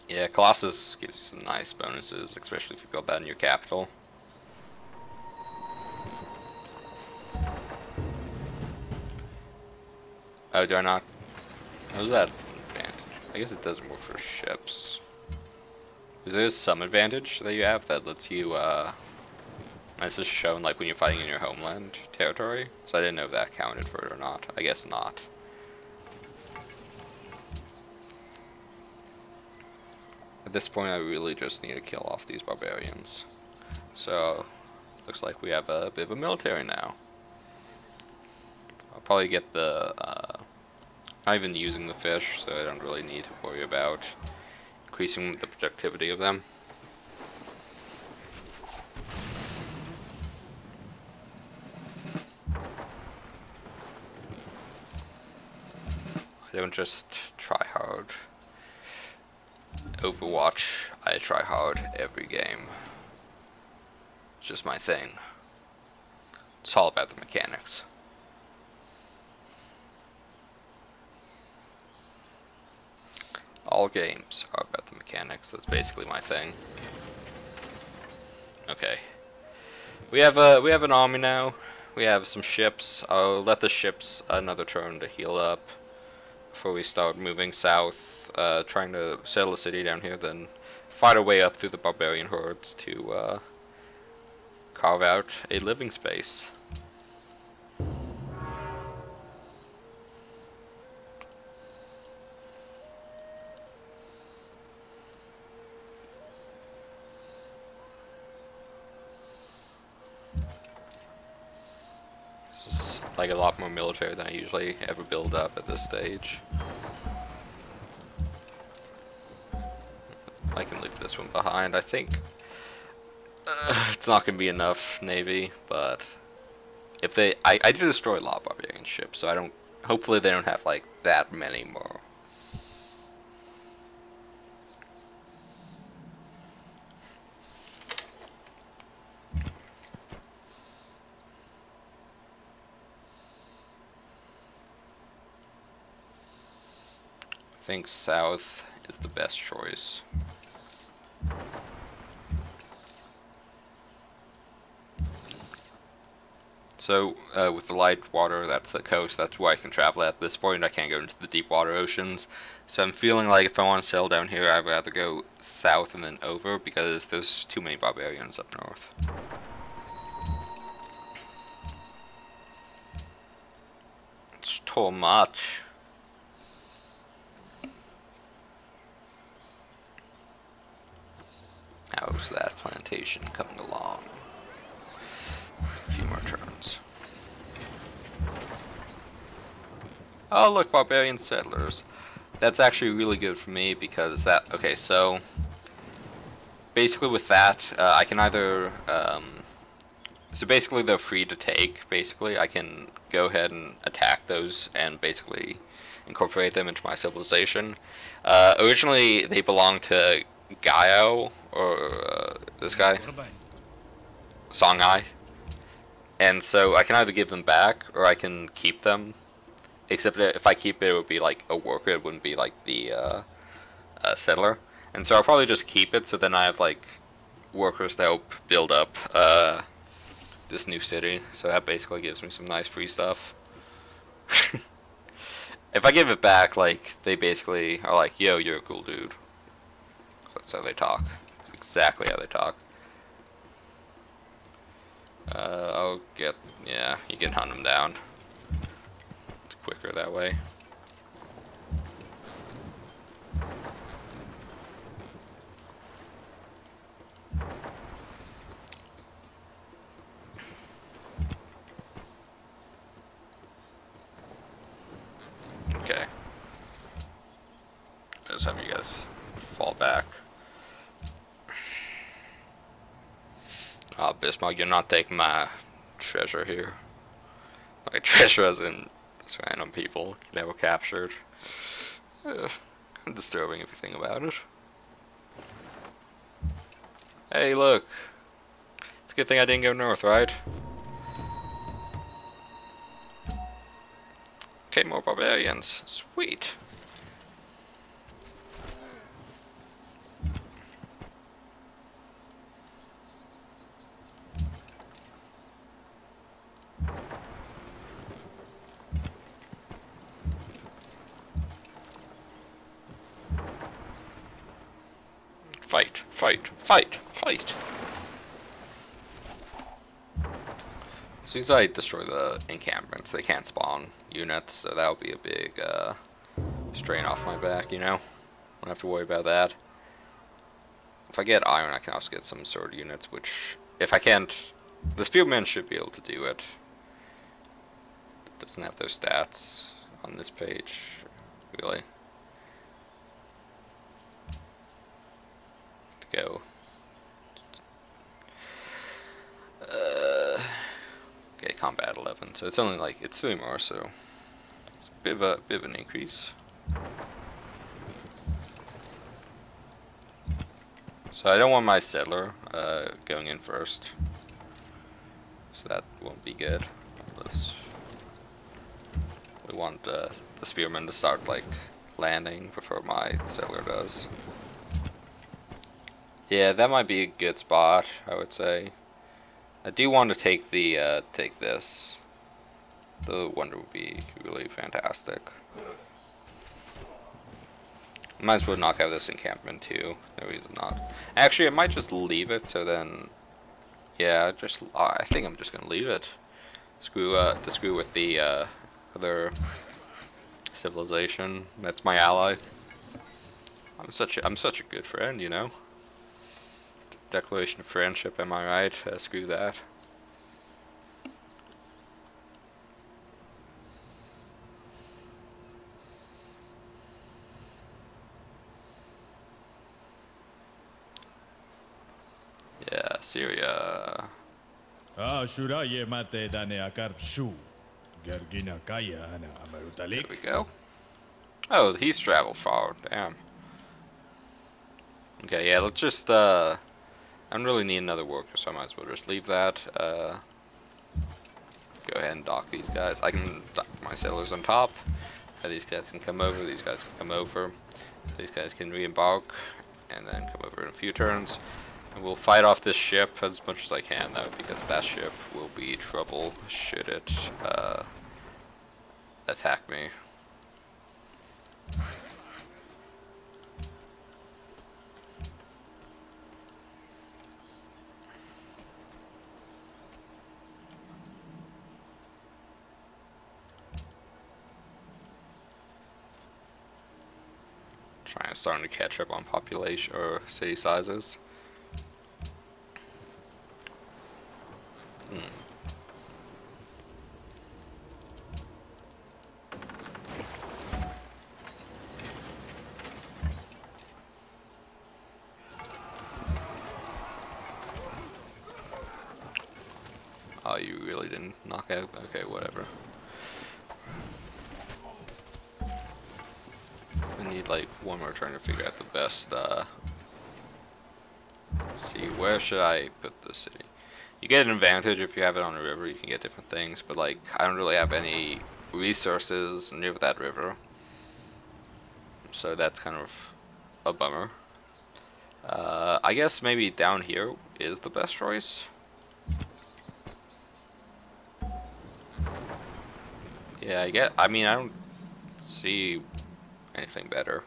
Yeah, Colossus gives you some nice bonuses, especially if you build that in your capital. Oh, do I not? How's that advantage? I guess it doesn't work for ships. Is there some advantage that you have that lets you, it's just shown like when you're fighting in your homeland territory? So I didn't know if that counted for it or not. I guess not. At this point, I really just need to kill off these barbarians. So, looks like we have a bit of a military now. I'll probably get the, not even using the fish, so I don't really need to worry about increasing the productivity of them. I don't just try hard. Overwatch, I try hard every game. It's just my thing. It's all about the mechanics. All games are about the mechanics. That's basically my thing. Okay. We have an army now. we have some ships. I'll let the ships another turn to heal up before we start moving south, trying to settle a city down here, then fight our way up through the barbarian hordes to carve out a living space. It's like a lot more military than I usually ever build up at this stage. I can leave this one behind. I think it's not going to be enough navy, but if they, I do destroy a lot of barbarian ships, so I don't, hopefully they don't have like that many more. I think south is the best choice. So, with the light water, that's the coast, that's where I can travel at this point. I can't go into the deep water oceans. So I'm feeling like if I want to sail down here, I'd rather go south and then over, because there's too many barbarians up north. It's too much. How's that plantation coming along? A few more turns. Oh look, barbarian settlers. That's actually really good for me because that, okay, so basically with that, I can either, so basically they're free to take, basically. I can go ahead and attack those and basically incorporate them into my civilization. Originally they belonged to Gaio, or this guy, Songhai. And so I can either give them back, or I can keep them. Except that if I keep it, it would be like a worker, it wouldn't be like the settler. And so I'll probably just keep it, so then I have like workers that help build up this new city. So that basically gives me some nice free stuff. If I give it back, like, they basically are like, yo, you're a cool dude. That's how they talk. That's exactly how they talk. I'll get, yeah, you can hunt them down. It's quicker that way. Okay. I just have you guys fall back. Bismarck, you're not taking my treasure here. My treasure as in just random people that were captured. Disturbing if you think about it. Hey, look. It's a good thing I didn't go north, right? Okay, more barbarians. Sweet. Fight, fight, fight, fight. As soon as I destroy the encampments, they can't spawn units, so that'll be a big strain off my back, you know? Don't have to worry about that. If I get iron, I can also get some sword units, which, if I can't, the spearman should be able to do it. It doesn't have those stats on this page, really. Go. Okay, combat 11. So it's only like it's 3 more, so it's a bit of an increase. So I don't want my settler going in first, so that won't be good. We want the spearman to start like landing before my settler does. Yeah, that might be a good spot, I would say. I do want to take the take this. The wonder would be really fantastic. Might as well knock out this encampment too. No reason not. Actually, I might just leave it. So then, yeah, just I think I'm just gonna leave it. Screw with the other civilization. That's my ally. I'm such a good friend, you know. Declaration of friendship, am I right? Screw that. Yeah, Syria. There we go. Oh, he's traveled far. Damn. Okay, yeah, let's just, I don't really need another worker, so I might as well just leave that. Go ahead and dock these guys. I can dock my sailors on top. These guys can come over, these guys can come over. These guys can re-embark, and then come over in a few turns. And we'll fight off this ship as much as I can, though, because that ship will be trouble should it, attack me. Starting to catch up on population or city sizes. Oh, you really didn't knock out? Okay, whatever. I need like one more turn to figure out the best, let's see, where should I put the city? You get an advantage if you have it on a river, you can get different things, but like, I don't really have any resources near that river. So that's kind of a bummer. I guess maybe down here is the best choice. Yeah, I mean, I don't see anything better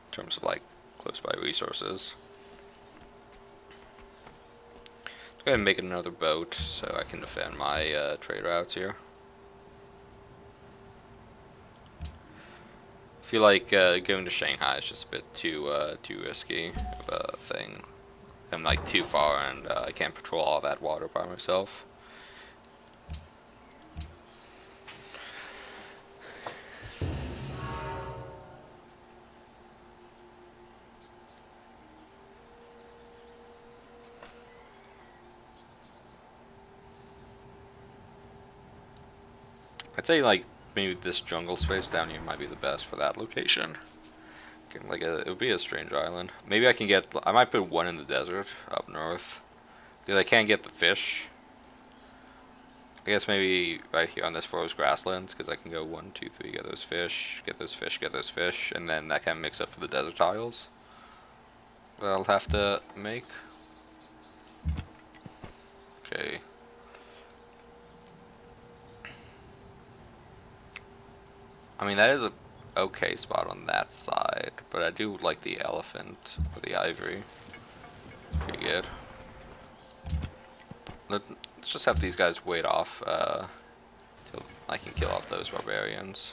in terms of like close by resources. Let's go ahead and make another boat so I can defend my trade routes here. I feel like going to Shanghai is just a bit too risky of a thing. I'm like too far and I can't patrol all that water by myself. I'd say like maybe this jungle space down here might be the best for that location. Like it would be a strange island. Maybe I can get. I might put one in the desert up north because I can't get the fish. I guess maybe right here on this forest grasslands because I can go 1, 2, 3, get those fish, get those fish, get those fish, and then that kind of makes up for the desert tiles that I'll have to make. Okay. I mean, that is a okay spot on that side, but I do like the elephant or the ivory. Pretty good. Let's just have these guys wait off till I can kill off those barbarians.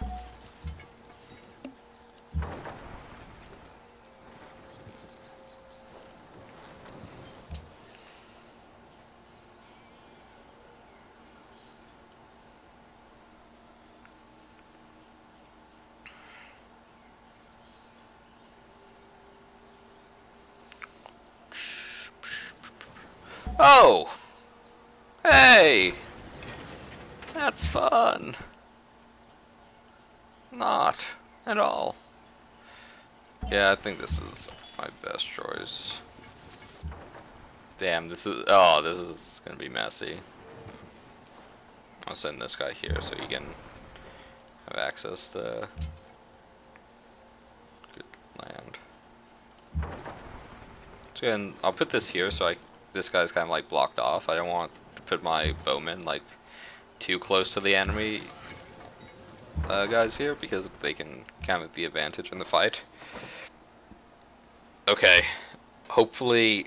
Oh! Hey! That's fun! Not at all. Yeah, I think this is my best choice. Damn, this is... Oh, this is gonna be messy. I'll send this guy here so he can have access to good land. So again, I'll put this here so I this guy's kind of like blocked off. I don't want to put my bowmen like too close to the enemy guys here, because they can kind of the advantage in the fight. Okay, hopefully.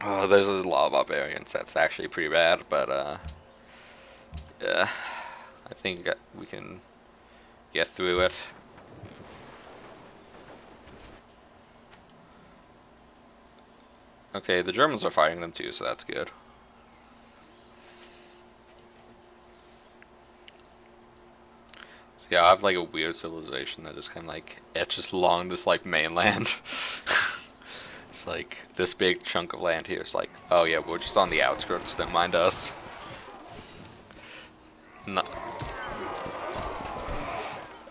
Oh, there's a lot of barbarians. That's actually pretty bad, but yeah, I think we can get through it. Okay, the Germans are fighting them too, so that's good. So yeah, I have like a weird civilization that just kind of like etches along this like mainland. It's like this big chunk of land here. It's like, oh yeah, we're just on the outskirts. Don't mind us. No.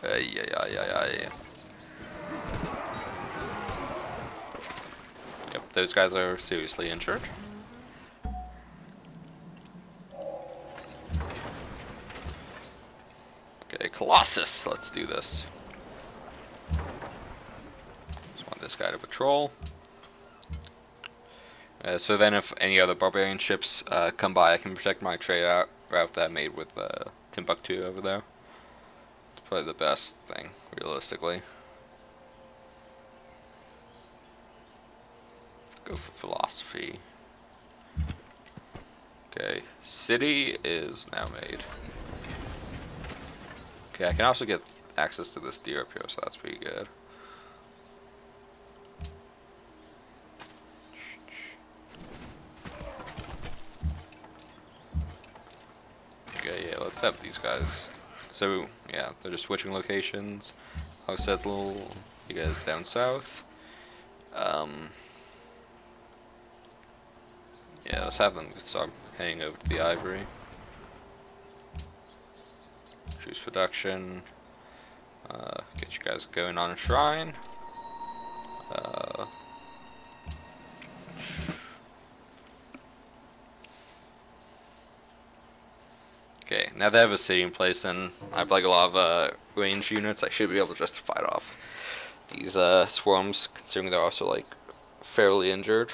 Yeah. Yep, those guys are seriously injured. Okay, Colossus. Let's do this. Just want this guy to patrol. So then if any other barbarian ships come by, I can protect my trade route that I made with Timbuktu over there. It's probably the best thing, realistically. Go for philosophy. Okay, city is now made. Okay, I can also get access to this deer up here, so that's pretty good. Okay, yeah, let's have these guys. So, yeah, they're just switching locations. I'll settle you guys down south. Yeah, let's have them start heading over to the ivory. Choose production. Get you guys going on a shrine. Okay, now they have a city in place, and I have like a lot of range units. I should be able to just fight off these swarms, considering they're also like fairly injured.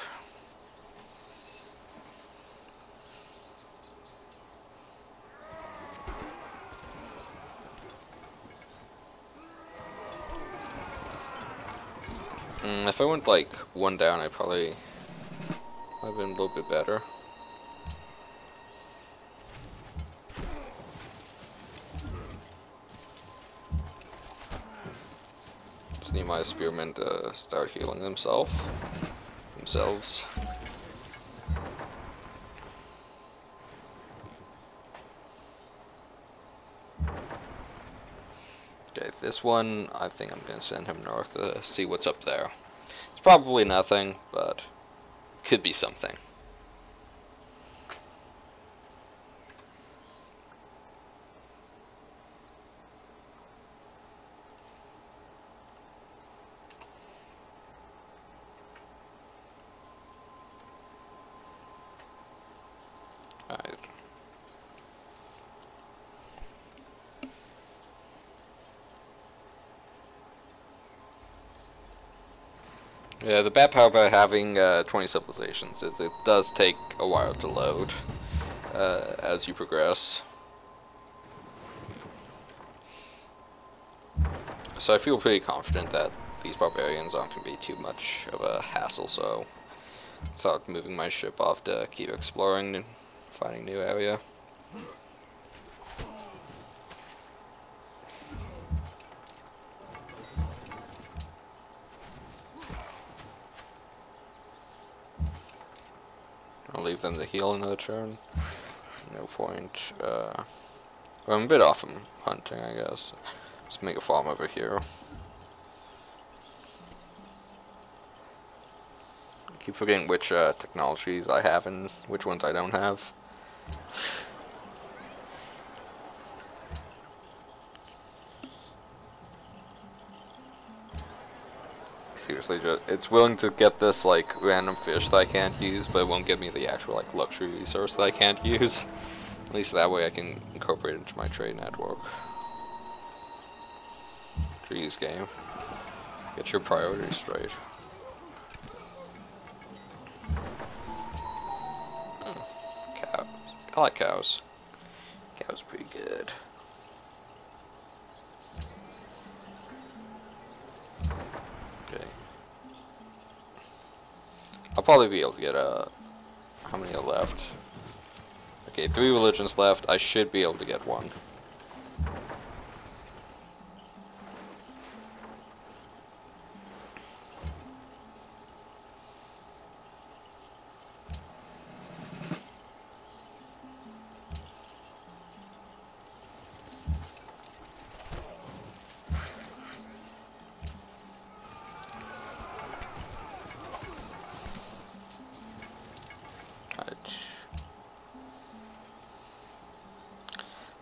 If I went like one down, I probably might have been a little bit better. Just need my spearmen to start healing themselves. Okay, this one, I think I'm gonna send him north to see what's up there. It's probably nothing, but could be something. Alright. Yeah, the bad part about having 20 civilizations is it does take a while to load as you progress. So I feel pretty confident that these barbarians aren't going to be too much of a hassle, so I'll start moving my ship off to keep exploring and finding new area. I'll leave them to heal another turn. No point. Well, I'm a bit off from hunting, I guess. Let's make a farm over here. I keep forgetting which technologies I have and which ones I don't have. Seriously, it's willing to get this like random fish that I can't use, but it won't give me the actual like luxury resource that I can't use. At least that way I can incorporate it into my trade network. Trees game. Get your priorities straight. I like cows. Cows pretty good. Okay. I'll probably be able to get how many are left? Okay, 3 religions left. I should be able to get one.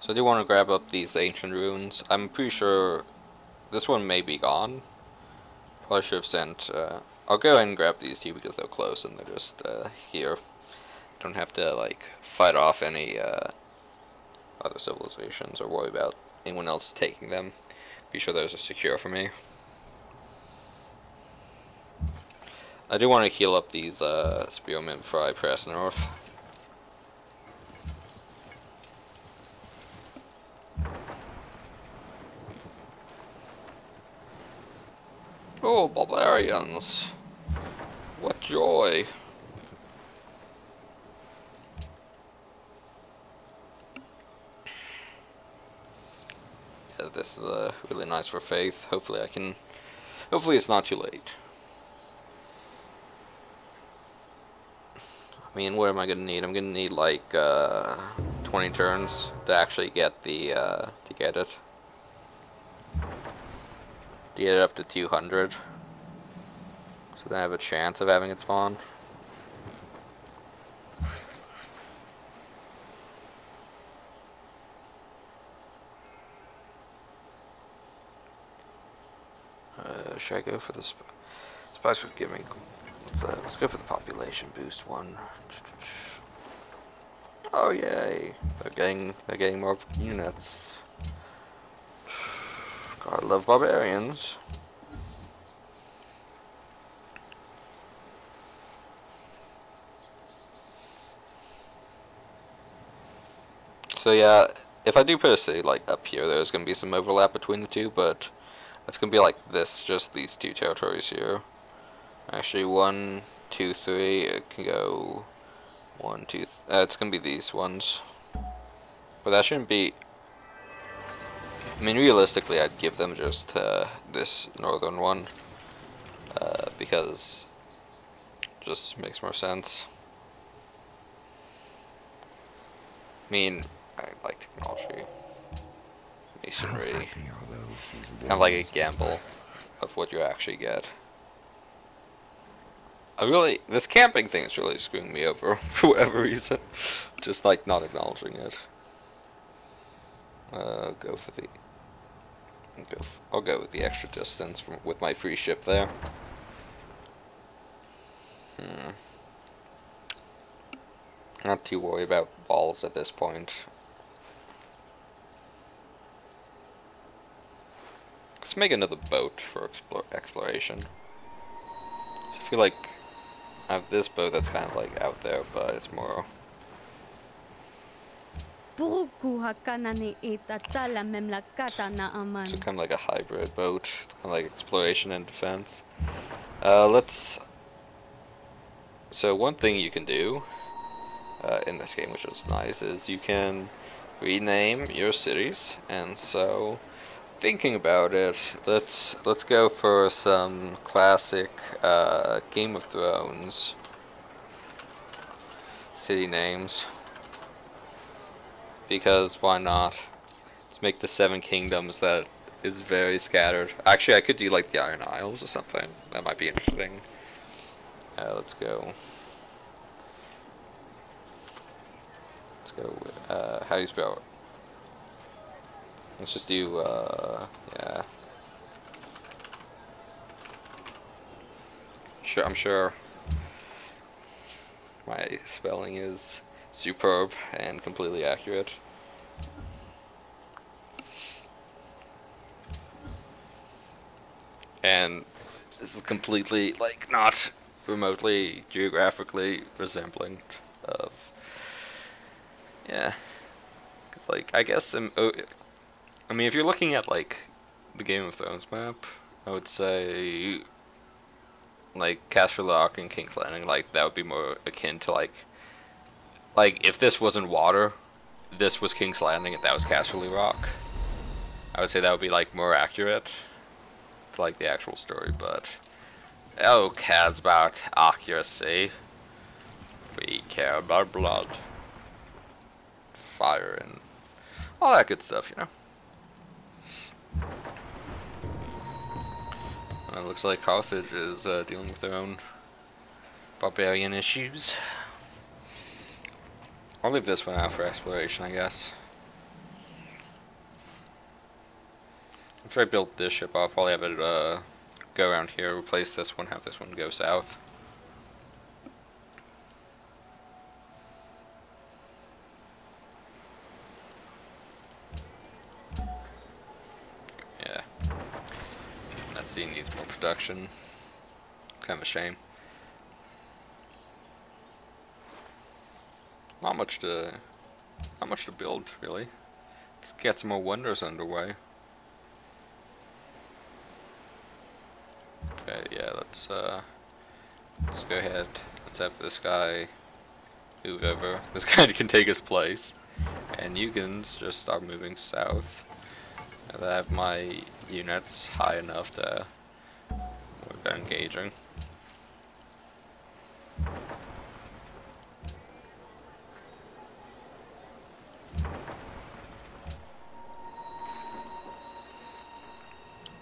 So I do want to grab up these ancient runes. I'm pretty sure this one may be gone. Probably should have sent. I'll go ahead and grab these two because they're close and they're just here. Don't have to like fight off any other civilizations or worry about anyone else taking them. Be sure those are secure for me. I do want to heal up these spearmen before I press north. Oh, barbarians! What joy! Yeah, this is really nice for faith. Hopefully I can... Hopefully it's not too late. I mean, what am I gonna need? I'm gonna need like 20 turns to actually get the to get it. To get it up to 200. So then I have a chance of having it spawn. Should I go for the spice for giving? Let's go for the population boost one. Oh yay! They're getting more units. God, I love barbarians. So yeah, if I do put a city like up here, there's gonna be some overlap between the two, but it's gonna be like this, just these two territories here. Actually, 1, 2, 3. It can go 1, 2. It's gonna be these ones, but that shouldn't be. I mean, realistically, I'd give them just this northern one because it just makes more sense. I mean, I like technology, masonry. It's kind of like a gamble of what you actually get. This camping thing is really screwing me over for whatever reason. Just like not acknowledging it. Go for the. I'll go with the extra distance with my free ship there. Not too worried about balls at this point. Let's make another boat for exploration. So I feel like I have this boat that's kind of like out there, but it's more. So kind of like a hybrid boat. It's kind of like exploration and defense. So one thing you can do in this game, which is nice, is you can rename your cities. And so, thinking about it, let's go for some classic Game of Thrones city names. Because why not? Let's make the 7 kingdoms that is very scattered. Actually, I could do like the Iron Isles or something. That might be interesting. Let's go. Let's go. How do you spell it? Let's just do. Yeah. Sure, I'm sure my spelling is superb and completely accurate. And this is completely, like, not remotely geographically resembling of Yeah. Cause like I guess I mean if you're looking at like the Game of Thrones map, I would say like Castle Rock and King's Landing, like that would be more akin to like if this wasn't water, this was King's Landing and that was Castle Rock. I would say that would be like more accurate to like the actual story, but who cares about accuracy? We care about blood, fire, and all that good stuff, you know. It looks like Carthage is dealing with their own barbarian issues. I'll leave this one out for exploration, I guess. After I built this ship, I'll probably have it go around here, replace this one, have this one go south. Yeah. That sea needs more production. Kind of a shame. Not much to build, really. Just get some more wonders underway. Okay, yeah, let's go ahead. Let's have this guy move over. This guy can take his place, and you can just start moving south. And I have my units high enough to we're engaging.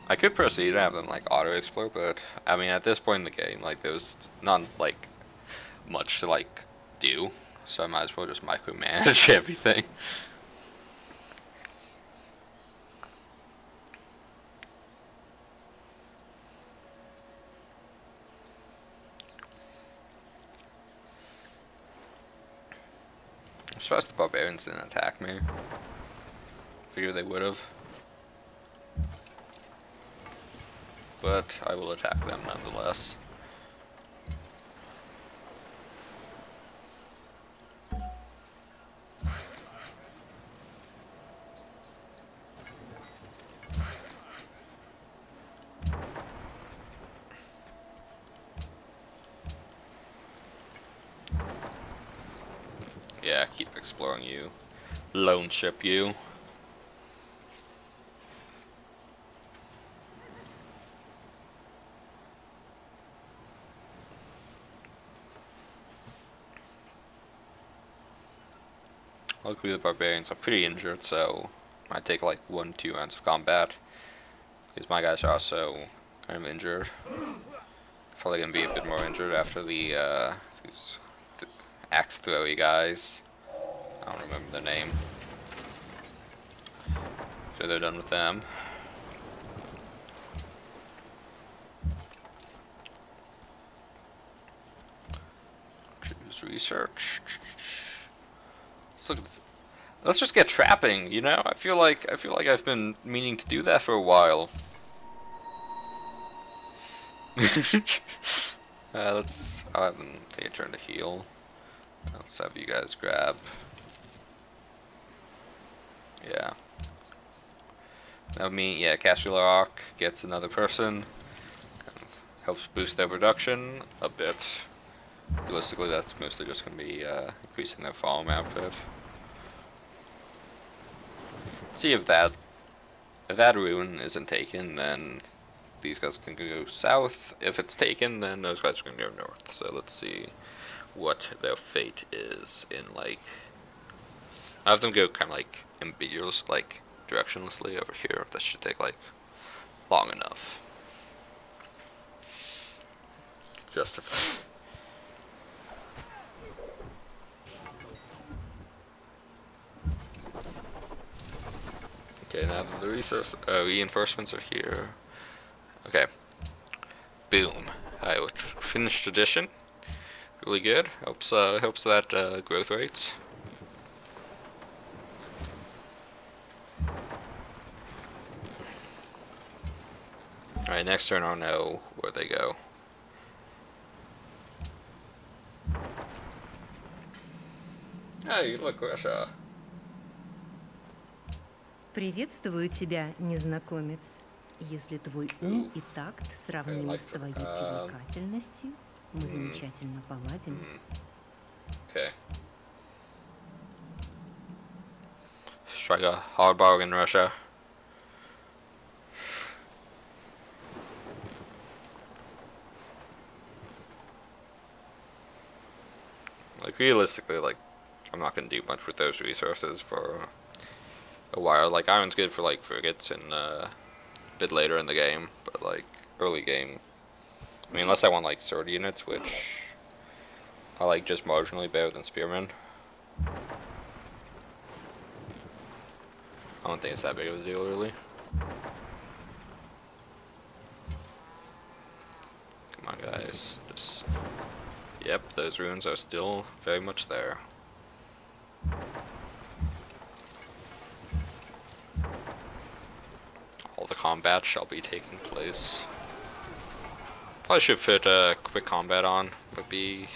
I could proceed and have them like auto explore, but I mean at this point in the game, like there's not like much to like do, so I might as well just micromanage everything. I'm surprised the barbarians didn't attack me. Figure they would have. But I will attack them nonetheless. Yeah, keep exploring you. Lone ship you. Luckily the barbarians are pretty injured, so might take like 1-2 rounds of combat. Because my guys are also kind of injured. Probably gonna be a bit more injured after the these axe throwy guys. I don't remember their name. So they're done with them. Choose research. Let's just get trapping, you know? I feel like I've been meaning to do that for a while. I'll have them take a turn to heal. Let's have you guys grab. Yeah. That mean, yeah, Castle Rock gets another person. Kind of helps boost their production a bit. Realistically, that's mostly just going to be increasing their farm output. See if that ruin isn't taken, then these guys can go south. If it's taken, then those guys are going to go north. So let's see what their fate is in like. I have them go kind of like ambiguous, like directionlessly over here. That should take like long enough. Just if. Okay, now the reinforcements are here. Okay. Boom. Alright, finished edition. Really good. Helps that growth rates. Alright, next turn I'll know where they go. Hey, look, Russia. Приветствую тебя, незнакомец. Если твой ум и такт сравнимы с твоей привлекательностью, мы замечательно поладим. Okay. Strike a hard bargain, Russia. Like, realistically, like, I'm not gonna do much with those resources for a while. Like, iron's good for, like, frigates and, a bit later in the game, but, like, early game. I mean, unless I want, like, sword units, which I like just marginally better than spearmen. I don't think it's that big of a deal, really. Come on, guys. Just... Yep, those ruins are still very much there. All the combat shall be taking place. Probably should fit a quick combat on. Would be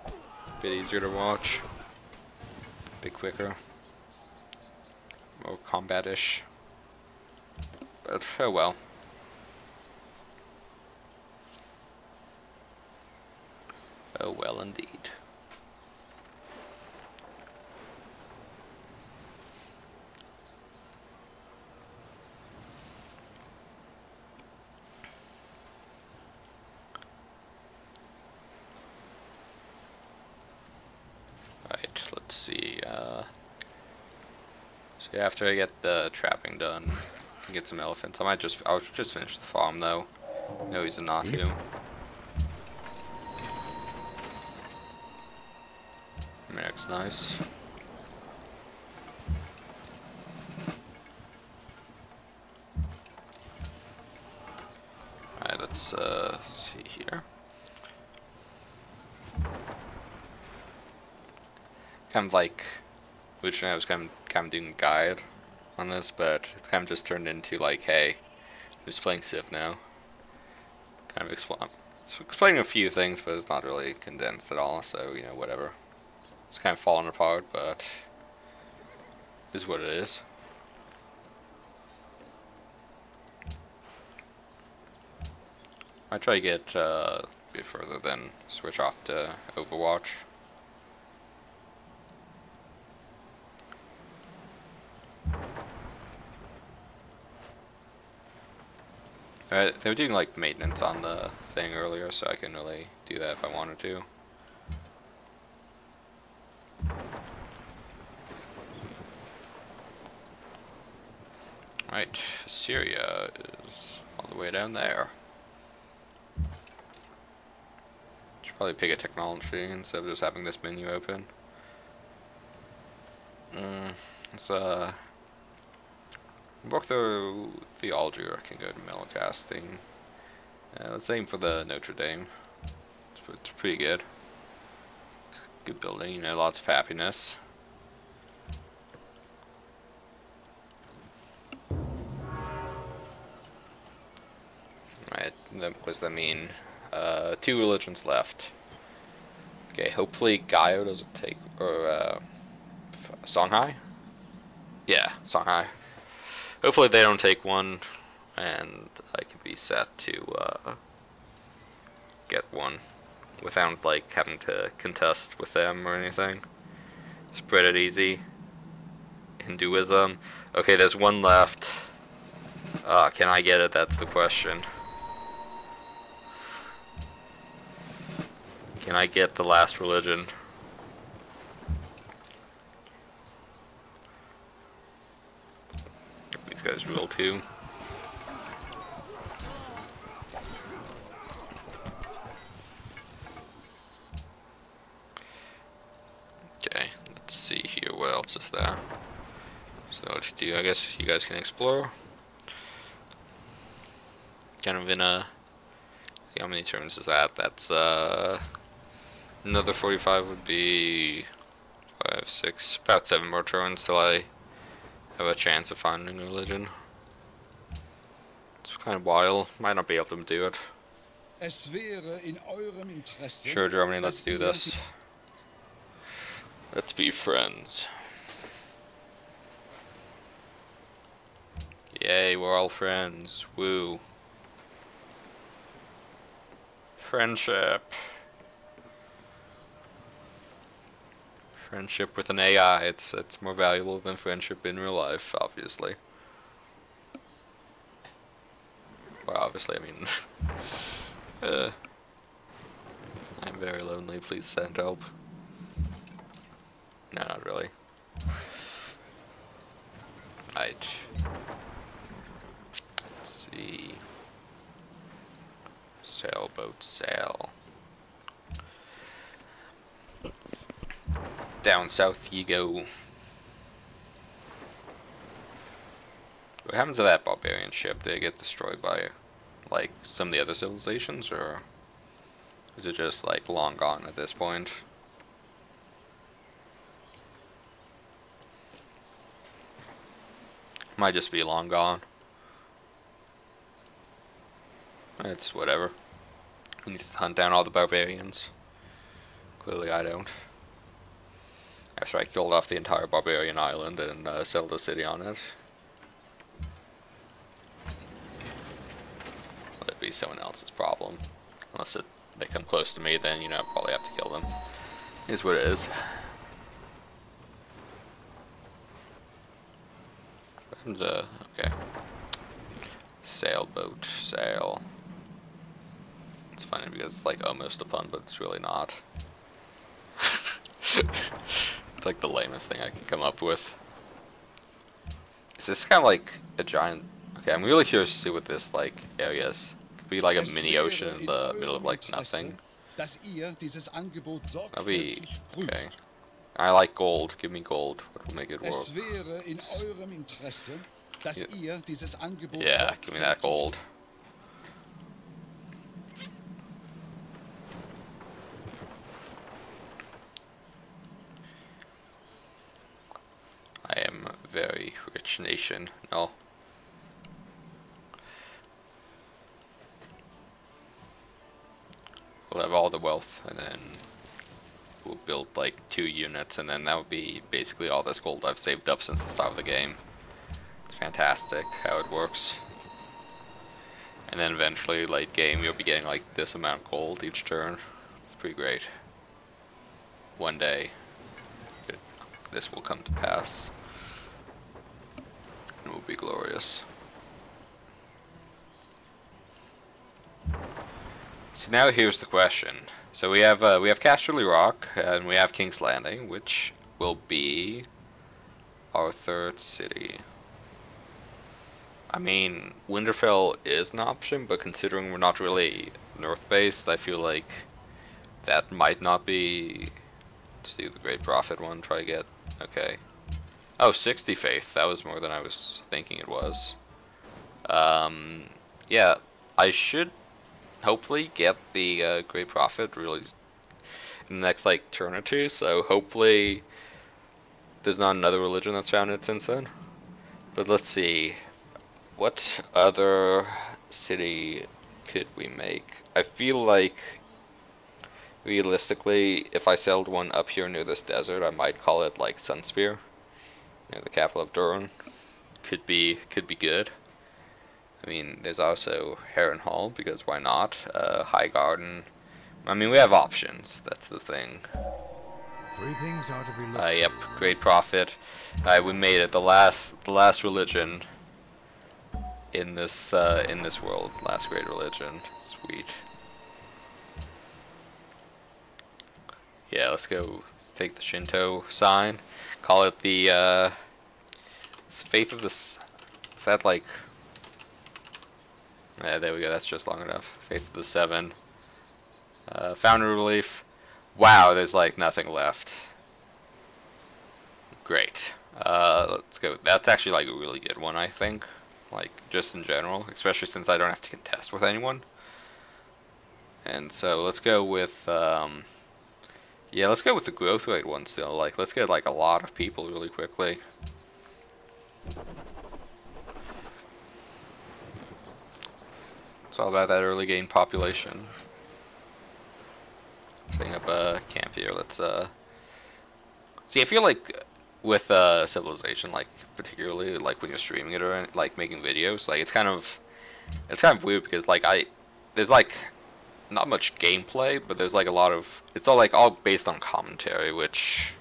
a bit easier to watch. A bit quicker. More combat-ish. But oh well. Oh well indeed. Right, let's see. So after I get the trapping done, get some elephants. I'll just finish the farm though. No reason not to. Merrick's nice. Alright, let's see here. Kind of like, originally I was kind of doing a guide on this, but it's kind of just turned into like, hey, I'm just playing Civ now. Kind of explaining a few things, but it's not really condensed at all, so, you know, whatever. It's kind of falling apart, but it is what it is. I try to get a bit further, then switch off to Overwatch. They were doing like maintenance on the thing earlier, so I can really do that if I wanted to. Right, Syria is all the way down there. Should probably pick a technology instead of just having this menu open. Let's work through theology, or I can go to metal casting. Let's aim for the Notre Dame. It's pretty good. Good building, you know, lots of happiness. Right, what does that mean? 2 religions left. Okay, hopefully Gaio doesn't take, or Songhai? Yeah, Songhai. Hopefully they don't take one, and I can be set to get one without like having to contest with them or anything. Spread it easy. Hinduism. Okay, there's one left. Can I get it? That's the question. Can I get the last religion? These guys rule too. Okay, let's see here. What else is there? So what you do? I guess you guys can explore. Kind of in a. How many turns is that? That's another 45 would be 5, 6, about 7 more turns till I have a chance of finding a religion. It's kind of wild. Might not be able to do it. Sure, Germany, let's do this. Let's be friends. Yay, we're all friends. Woo. Friendship. Friendship with an AI, it's more valuable than friendship in real life, obviously. Well, obviously, I mean... I'm very lonely, please send help. No, not really. Right. Let's see. Sailboat sail. Down south you go. What happened to that barbarian ship? Did it get destroyed by, like, some of the other civilizations, or is it just, like, long gone at this point? Might just be long gone. It's whatever. We need to hunt down all the barbarians. Clearly I don't. After I killed off the entire barbarian island and settled a city on it. Let it be someone else's problem. Unless they come close to me, then, you know, I probably have to kill them. Is what it is. And, okay. Sailboat, sail. It's funny because it's like almost a pun, but it's really not. It's like the lamest thing I can come up with. Is this kind of like a giant... Okay, I'm really curious to see what this, like, area is. Could be like a mini ocean in the middle of, like, nothing. That'd be... Okay. I like gold. Give me gold. What will make it work? Yeah, give me that gold. I am a very rich nation. No. We'll have all the wealth, and then we'll build like 2 units, and then that would be basically all this gold I've saved up since the start of the game. It's fantastic how it works. And then eventually, late game, you'll be getting like this amount of gold each turn. It's pretty great. One day, this will come to pass. It will be glorious. So now here's the question. So we have Casterly Rock and we have King's Landing, which will be our 3rd city. I mean, Winterfell is an option, but considering we're not really north-based, I feel like that might not be. Let's do the Great Prophet one. Try to get. Okay. Oh, 60 faith. That was more than I was thinking it was. Yeah, I should hopefully get the Great Prophet really in the next like turn or two. So hopefully there's not another religion that's founded since then. But let's see, what other city could we make? I feel like realistically, if I settled one up here near this desert, I might call it like Sunspear, near the capital of Durin. Could be good. I mean, there's also Harrenhal, because why not? Highgarden. I mean, we have options. That's the thing. 3 things are to be looked Yep, Great Prophet. We made it. The last religion in this world. Last great religion. Sweet. Yeah, let's go. Let's take the Shinto sign. Call it the Faith of the. Is that like? Yeah, there we go. That's just long enough. Faith of the 7. Foundry relief. Wow, there's like nothing left. Great. Let's go. That's actually like a really good one, I think. Like just in general, especially since I don't have to contest with anyone. And so let's go with. Yeah, let's go with the growth rate one still. Like, let's get like a lot of people really quickly. It's all about that early game population. Setting up a camp here. Let's See, I feel like with Civilization, like particularly like when you're streaming it or like making videos, like it's kind of weird because like there's like not much gameplay, but there's like a lot of, it's all based on commentary, which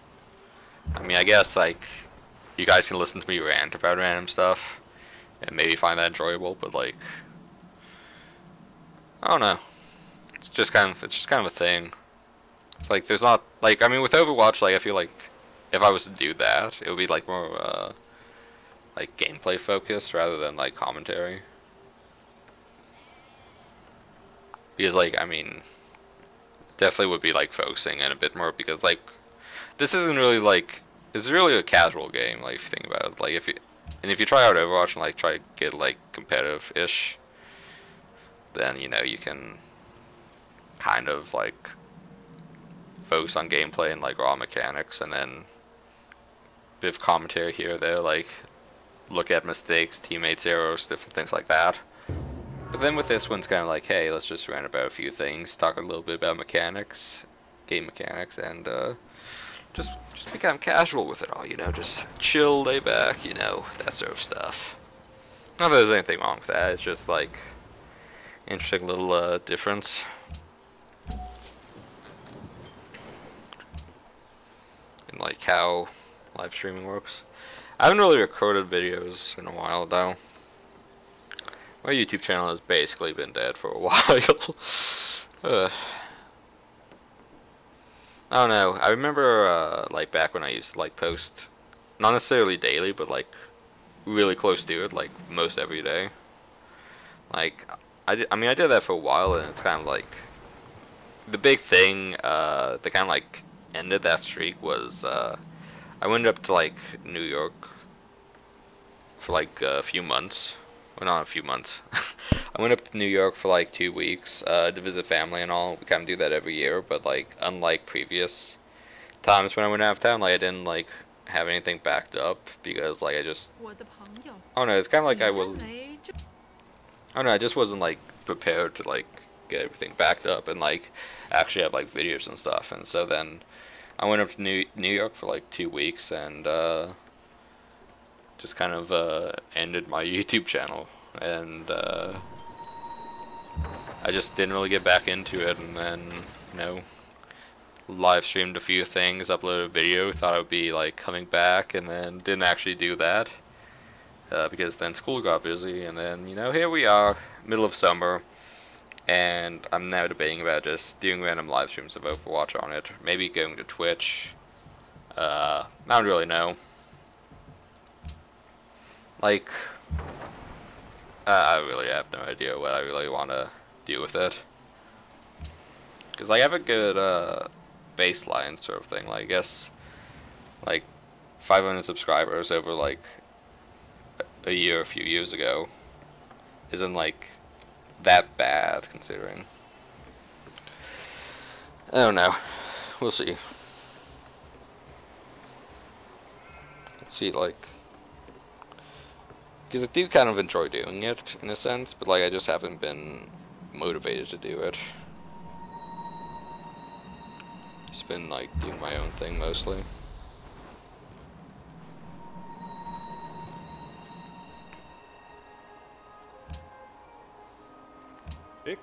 I mean, I guess like you guys can listen to me rant about random stuff and maybe find that enjoyable, but like I don't know. It's just kind of a thing. It's like there's not like, I mean, with Overwatch, like I feel like if I was to do that, it would be like more like gameplay focused rather than like commentary. Because like, I mean, definitely would be like focusing in a bit more, because like this isn't really like, it's really a casual game, like if you think about it. Like if you try out Overwatch and like try to get like competitive-ish, then you know you can kind of like focus on gameplay and like raw mechanics, and then a bit of commentary here or there, like look at mistakes, teammates' errors, different things like that. But then with this one's kind of like, hey, let's just rant about a few things, talk a little bit about mechanics, game mechanics, and just become casual with it all, you know, just chill, lay back, you know, that sort of stuff. Not that there's anything wrong with that, it's just like interesting little difference. In like how live streaming works. I haven't really recorded videos in a while though. My YouTube channel has basically been dead for a while. I don't know. I remember like back when I used to like post, not necessarily daily, but like really close to it, like most every day. Like I mean I did that for a while, and it's kind of like the big thing that kind of like ended that streak was I went up to like New York for like a few months. Well, not a few months. I went up to New York for like 2 weeks to visit family and all. We kind of do that every year, but like unlike previous times when I went out of town, like I didn't like have anything backed up, because like I don't know, it's kind of like I don't know, I just wasn't like prepared to like get everything backed up and like actually have like videos and stuff. And so then I went up to New York for like 2 weeks and just kind of ended my YouTube channel, and I just didn't really get back into it. And then, you know, live streamed a few things, uploaded a video, thought I would be like coming back, and then didn't actually do that because then school got busy. And then, you know, here we are, middle of summer, and I'm now debating about just doing random live streams of Overwatch on it, maybe going to Twitch. I don't really know. Like, I really have no idea what I really want to do with it. Because I have a good baseline sort of thing. Like, I guess, like, 500 subscribers over, like, a few years ago isn't, like, that bad, considering. I don't know. We'll see. Let's see, like, because I do kind of enjoy doing it, in a sense, but like I just haven't been motivated to do it. Just been like doing my own thing mostly. Ik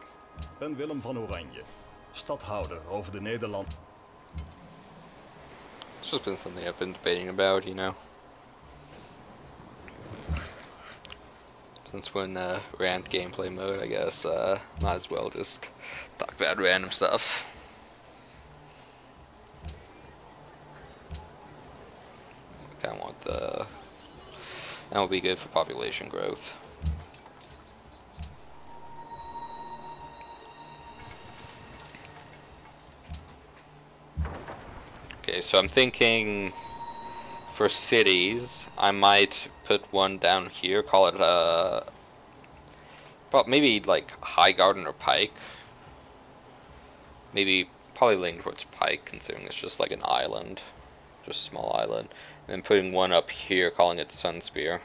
ben Willem van Oranje, stadhouder over de Nederland. It's just been something I've been debating about, you know. Since we're in rant gameplay mode, I guess might as well just talk about random stuff. I kind of want that will be good for population growth. Okay, so I'm thinking for cities, I might put one down here, call it maybe like High Garden or Pike. Maybe probably leaning towards Pike, considering it's just like an island, just a small island. And then putting one up here, calling it Sunspear.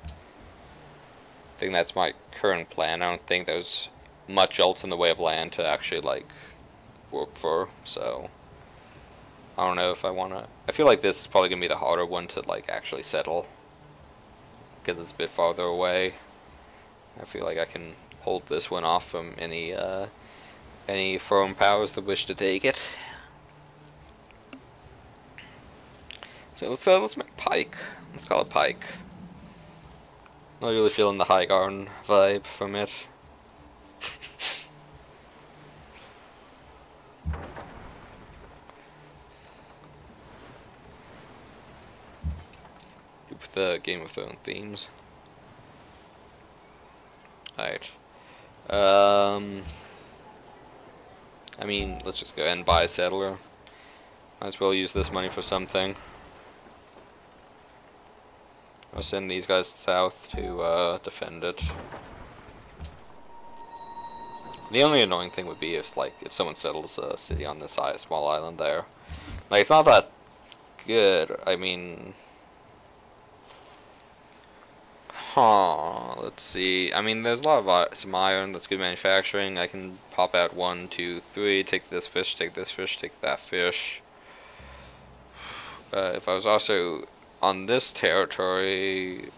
I think that's my current plan. I don't think there's much else in the way of land to actually like work for, so I don't know if I wanna. I feel like this is probably gonna be the harder one to like actually settle, because it's a bit farther away. I feel like I can hold this one off from any foreign powers that wish to take it. So let's make pike. Let's call it pike. Not really feeling the High Garden vibe from it. With the Game of Thrones themes. Alright. I mean, let's just go ahead and buy a settler. Might as well use this money for something. I'll send these guys south to defend it. The only annoying thing would be if someone settles a city on this small island there. Like, it's not that good. I mean, let's see. I mean, there's a lot of some iron. That's good manufacturing. I can pop out 1, 2, 3. Take this fish. Take this fish. Take that fish. If I was also on this territory,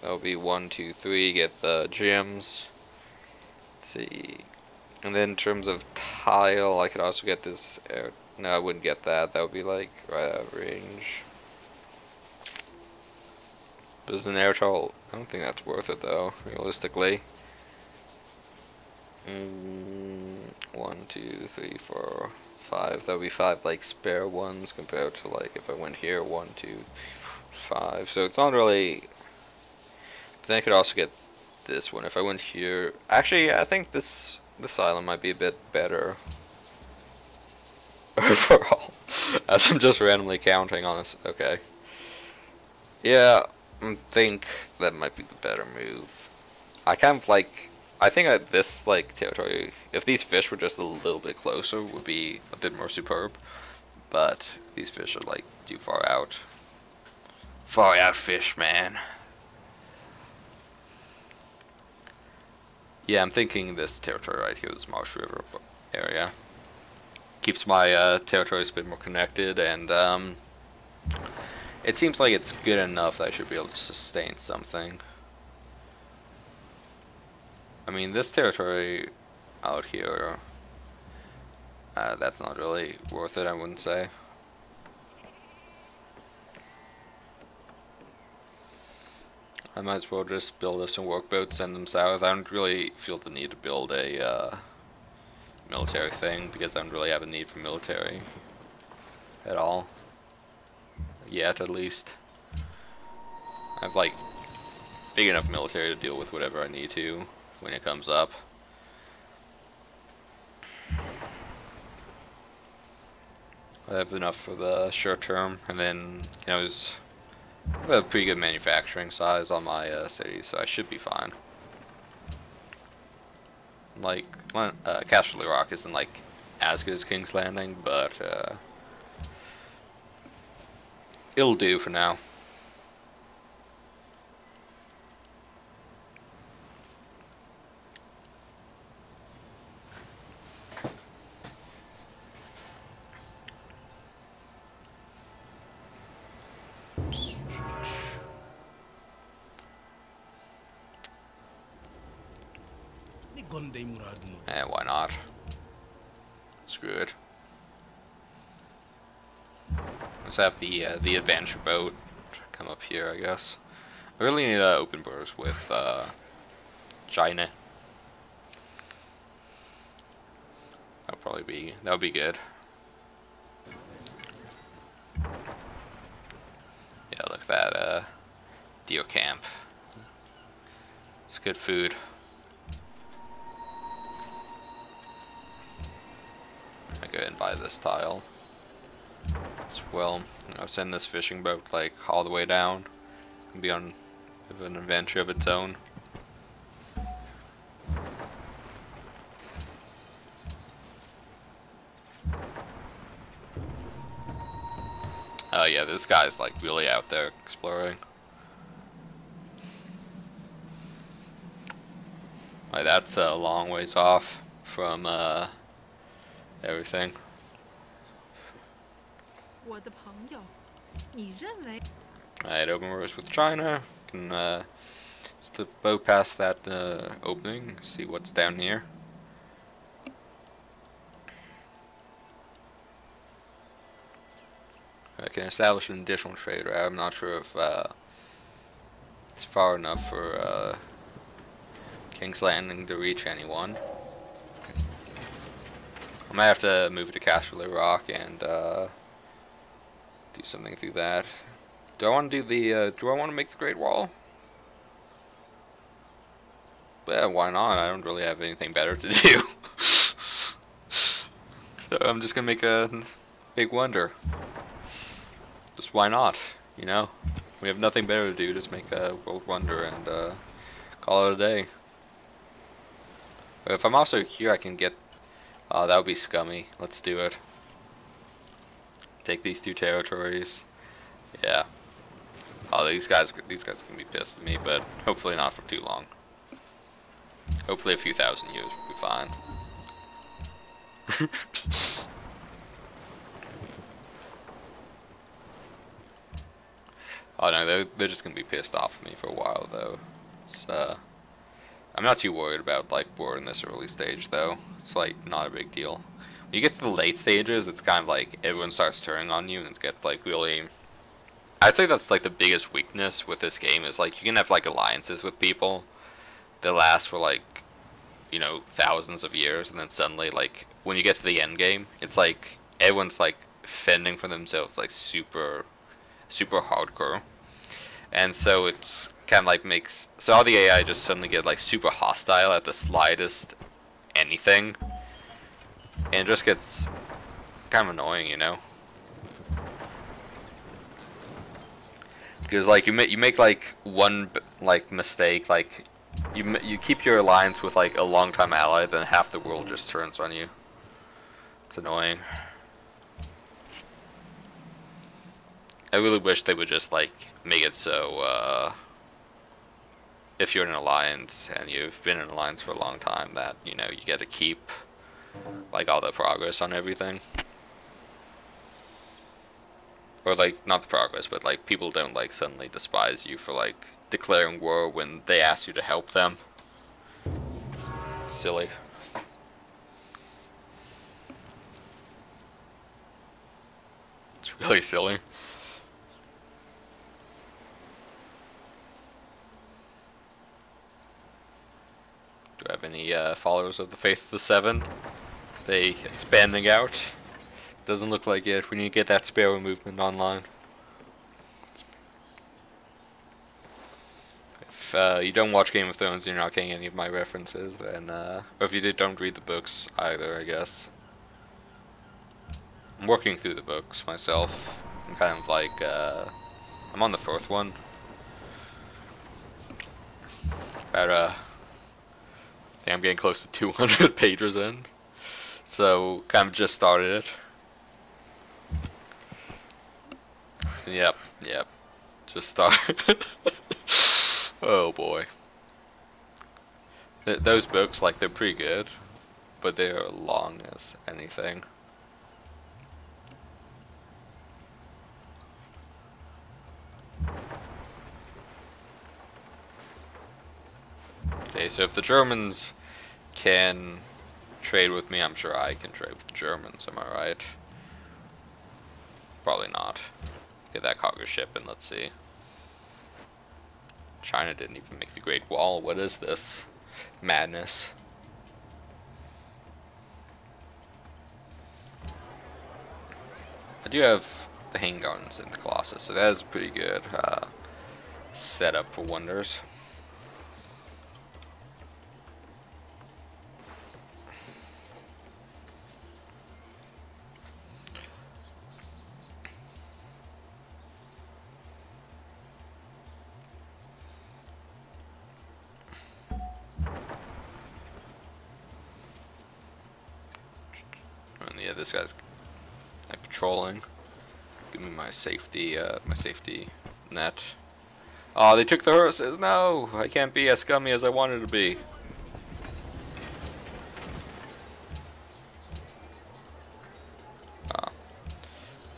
that would be 1, 2, 3. Get the gems. Let's see. And then in terms of tile, I could also get this. No, I wouldn't get that. That would be like right out of range. But as an air tile, I don't think that's worth it though, realistically. 1, 2, 3, 4, 5. That would be 5 like spare ones compared to like if I went here 1, 2, 5. So it's not really. But then I could also get this one if I went here. Actually, I think this island might be a bit better overall, as I'm just randomly counting on this. Okay. Yeah, I think that might be the better move. I kind of like. I think this like territory, if these fish were just a little bit closer, would be a bit more superb. But these fish are like too far out. Far out fish, man. Yeah, I'm thinking this territory right here, this Marsh River area, keeps my territories a bit more connected, and it seems like it's good enough that I should be able to sustain something. I mean, this territory out here, that's not really worth it, I wouldn't say. I might as well just build up some workboats, send them south. I don't really feel the need to build a military thing, because I don't really have a need for military at all. Yet, at least. I have, like, big enough military to deal with whatever I need to when it comes up. I have enough for the short term, and then, you know, I have a pretty good manufacturing size on my city, so I should be fine. Like, Castle Rock isn't like as good as King's Landing, but it'll do for now. And why not? Screw it. Let's have the adventure boat come up here, I guess. I really need open borders with China. That would be good. Yeah, look at that deer camp. It's good food. I go ahead and buy this tile as well. I'll send this fishing boat like all the way down. It's gonna be on a bit of an adventure of its own. Oh yeah, this guy's like really out there exploring. Like that's a long ways off from everything. Alright, open roads with China. Can just bow past that opening, see what's down here. I can establish an additional trade route. I'm not sure if it's far enough for King's Landing to reach anyone. I might have to move to Castle Rock and do something through that. Do I want to do the? Do I want to make the Great Wall? Yeah, why not? I don't really have anything better to do. So I'm just gonna make a big wonder. Just why not? You know, we have nothing better to do. Just make a world wonder and call it a day. But if I'm also here, I can get. That would be scummy. Let's do it. Take these 2 territories. Yeah. Oh, these guys can be pissed at me, but hopefully not for too long. Hopefully a few thousand years will be fine. Oh no, they're just gonna be pissed off at me for a while though. It's I'm not too worried about like war in this early stage though. It's like not a big deal. When you get to the late stages, it's kind of like everyone starts turning on you and it's get like really. I'd say that's like the biggest weakness with this game is like you can have like alliances with people that last for like, you know, thousands of years, and then suddenly like when you get to the end game, it's like everyone's like fending for themselves like super hardcore, and so it's kind of like makes so all the AI just suddenly get like super hostile at the slightest anything, and it just gets kind of annoying, you know. Because like you make like one like mistake, like you keep your alliance with like a long-time ally, then half the world just turns on you. It's annoying. I really wish they would just like make it so if you're in an alliance and you've been in an alliance for a long time, that you know you get to keep like all the progress on everything. Or like, not the progress, but like people don't like suddenly despise you for like declaring war when they ask you to help them. Silly. It's really silly. Do I have any followers of the Faith of the Seven? They expanding out? Doesn't look like it. We need to get that Sparrow movement online. If you don't watch Game of Thrones, you're not getting any of my references, and or if you did, don't read the books either, I guess. I'm working through the books myself. I'm kind of like, I'm on the 4th one. About, I think I'm getting close to 200 pages in. So, kind of just started it. Yep. Just started. Oh boy. Those books, like, they're pretty good, but they're long as anything. Okay, so if the Germans can trade with me, I'm sure I can trade with the Germans, am I right? Probably not. Get that cargo ship and let's see. China didn't even make the Great Wall. What is this? Madness. I do have the handguns in the Colossus, so that is pretty good setup for wonders. Yeah, this guy's like patrolling. Give me my safety net. Oh, they took the horses. No, I can't be as scummy as I wanted to be. Oh,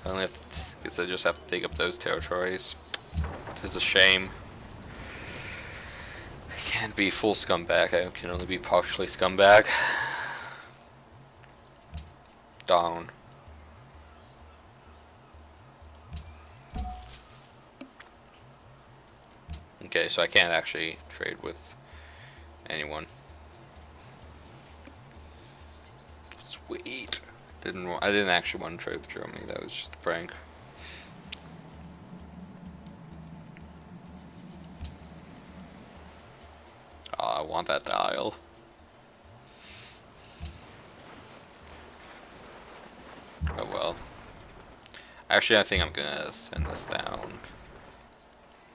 I only have to guess I just have to take up those territories. It is a shame. I can't be full scumbag, I can only be partially scumbag. Down. Okay, so I can't actually trade with anyone. Sweet. I didn't actually want to trade with Germany, that was just a prank. Oh, I want that dial. Oh well. Actually, I think I'm gonna send this down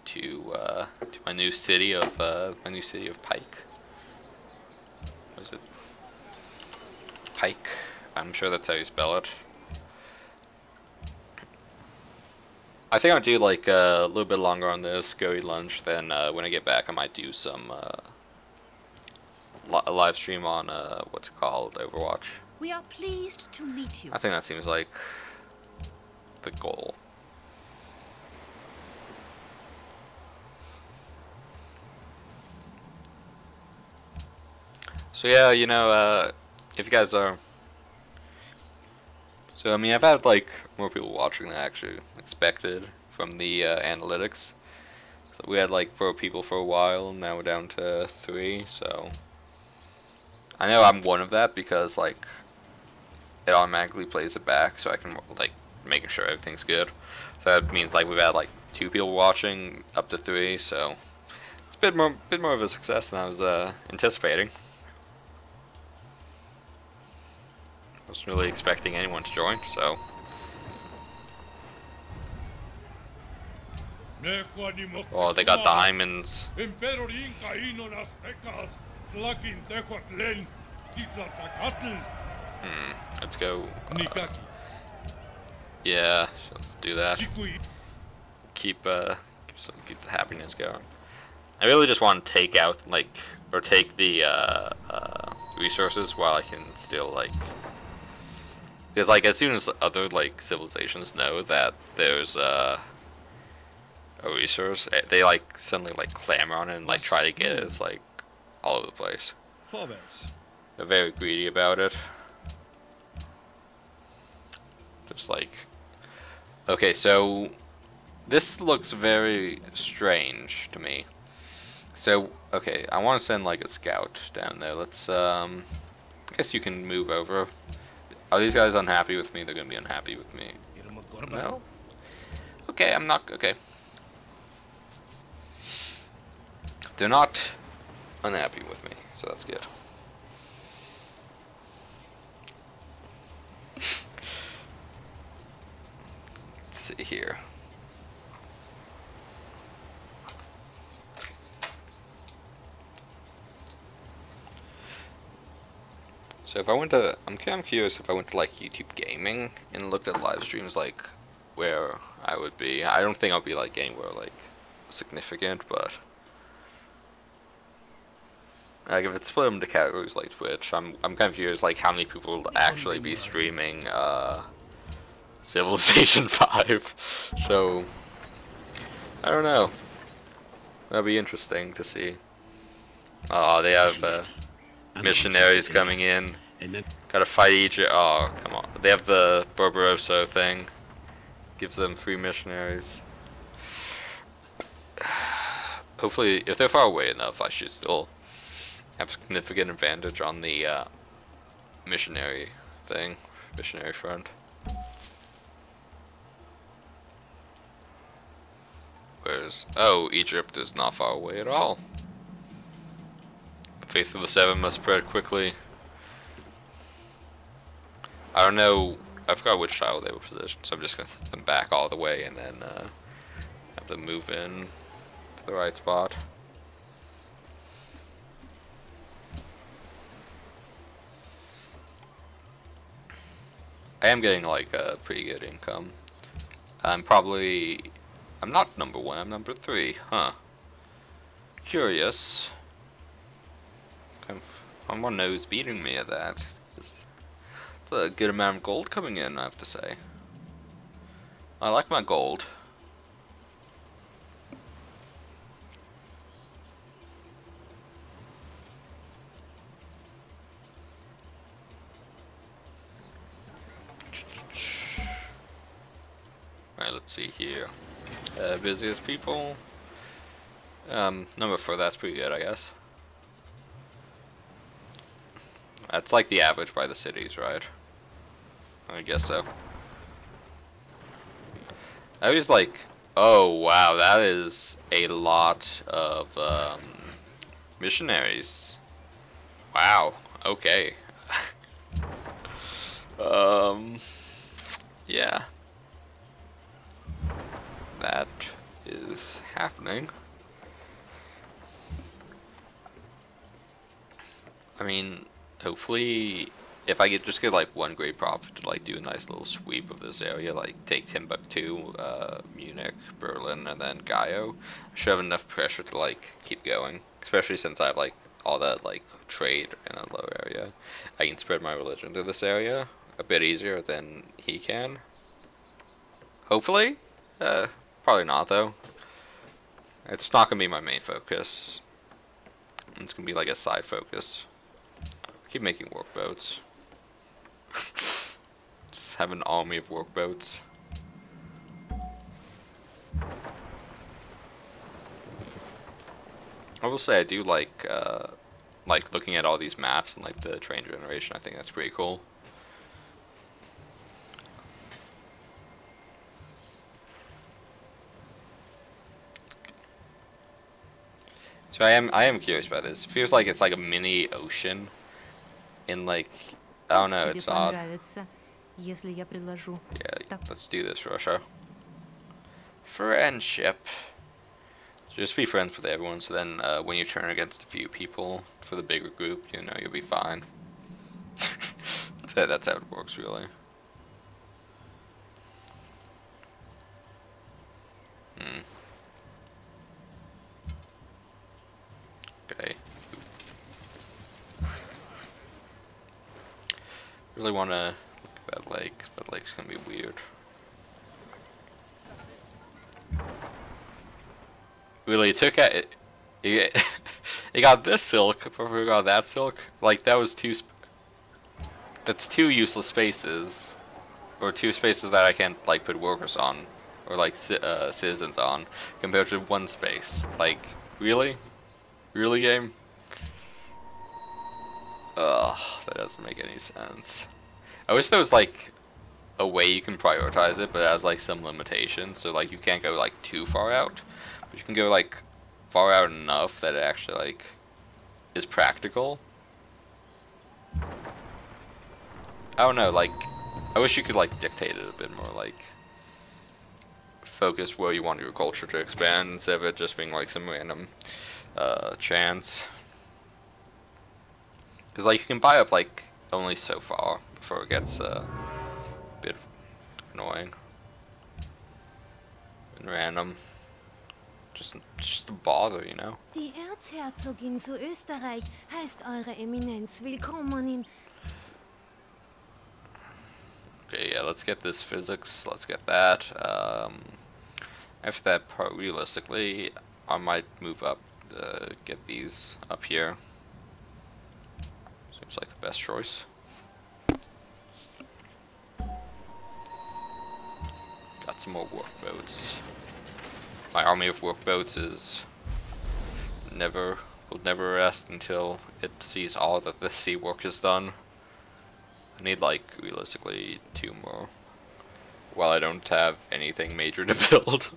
to my new city of Pike. What is it? Pike. I'm sure that's how you spell it. I think I'll do like a little bit longer on this, go eat lunch, then when I get back I might do some a live stream on what's it called, Overwatch. We are pleased to meet you. I think that seems like the goal. So yeah, you know, if you guys are... So I mean, I've had like more people watching than I actually expected from the analytics. So we had like 4 people for a while, now we're down to 3, so... I know I'm one of that because like it automatically plays it back, so I can like making sure everything's good. So that means like we've had like 2 people watching up to 3, so it's a bit more of a success than I was anticipating. I wasn't really expecting anyone to join, so. Oh, they got diamonds. Let's go. Yeah, let's do that. Keep the happiness going. I really just want to take out take the resources while I can still like. Because like as soon as other like civilizations know that there's a resource, they like suddenly like clamor on it and like try to get it. It's like all over the place. They're very greedy about it. Just like, okay, so this looks very strange to me. So okay, I want to send like a scout down there. Let's I guess you can move over. Are these guys unhappy with me? They're gonna be unhappy with me. No? Okay, I'm not... Okay. They're not unhappy with me, so that's good. Let's see here. So if I went to, I'm kind of curious if I went to like YouTube Gaming and looked at live streams, like where I would be. I don't think I'll be like anywhere like significant, but like if it's split them into categories like Twitch, I'm kind of curious like how many people will actually be streaming Civilization 5. So I don't know. That'll be interesting to see. Oh, they have missionaries coming in. Gotta fight Egypt. Oh, come on. They have the Barbarossa thing. Gives them 3 missionaries. Hopefully, if they're far away enough, I should still have significant advantage on the missionary thing. Missionary front. Whereas, oh, Egypt is not far away at all. The Faith of the Seven must spread quickly. I don't know, I forgot which tile they were positioned, so I'm just going to set them back all the way and then have them move in to the right spot. I am getting like a pretty good income. I'm not number 1, I'm number 3, huh. Curious. Someone knows beating me at that. It's a good amount of gold coming in, I have to say. I like my gold. Alright, let's see here. Busiest people. Number 4, that's pretty good, I guess. That's like the average by the cities, right? I guess so. I was like, oh wow, that is a lot of missionaries. Wow, okay. Yeah. That is happening. I mean, hopefully, if I just get like one great prophet to like do a nice little sweep of this area, like take Timbuktu, Munich, Berlin, and then Gaio, I should have enough pressure to like keep going. Especially since I have like all that like trade in a low area, I can spread my religion to this area a bit easier than he can. Hopefully, probably not though. It's not gonna be my main focus. It's gonna be like a side focus. Keep making workboats. Just have an army of workboats. I will say I do like looking at all these maps and like the train generation. I think that's pretty cool. So I am curious about this. It feels like it's like a mini ocean. In like, I don't know, it's odd. Yeah, let's do this, Russia. Friendship. Just be friends with everyone, so then when you turn against a few people for the bigger group, you know, you'll be fine. That's how it works, really. Okay. Really want to look at that lake. That lake's gonna be weird. Really took at it. It got this silk before we got that silk. Like that was that's 2 useless spaces, or 2 spaces that I can't like put workers on, or like citizens on, compared to 1 space. Like really, game. Ugh, that doesn't make any sense. I wish there was like a way you can prioritize it, but it has like some limitations. So like you can't go like too far out, but you can go like far out enough that it actually like is practical. I don't know, like I wish you could like dictate it a bit more, like focus where you want your culture to expand instead of it just being like some random chance. Because like you can buy up like only so far before it gets a bit annoying and random. Just a bother, you know. Die Erzherzogin zu Österreich heißt Eure Eminenz willkommen in. Okay, yeah, let's get this physics. Let's get that. After that, realistically, I might move up, get these up here. Seems like the best choice. Got some more workboats. My army of workboats is will never rest until it sees all that the sea work is done. I need like realistically 2 more. While I don't have anything major to build.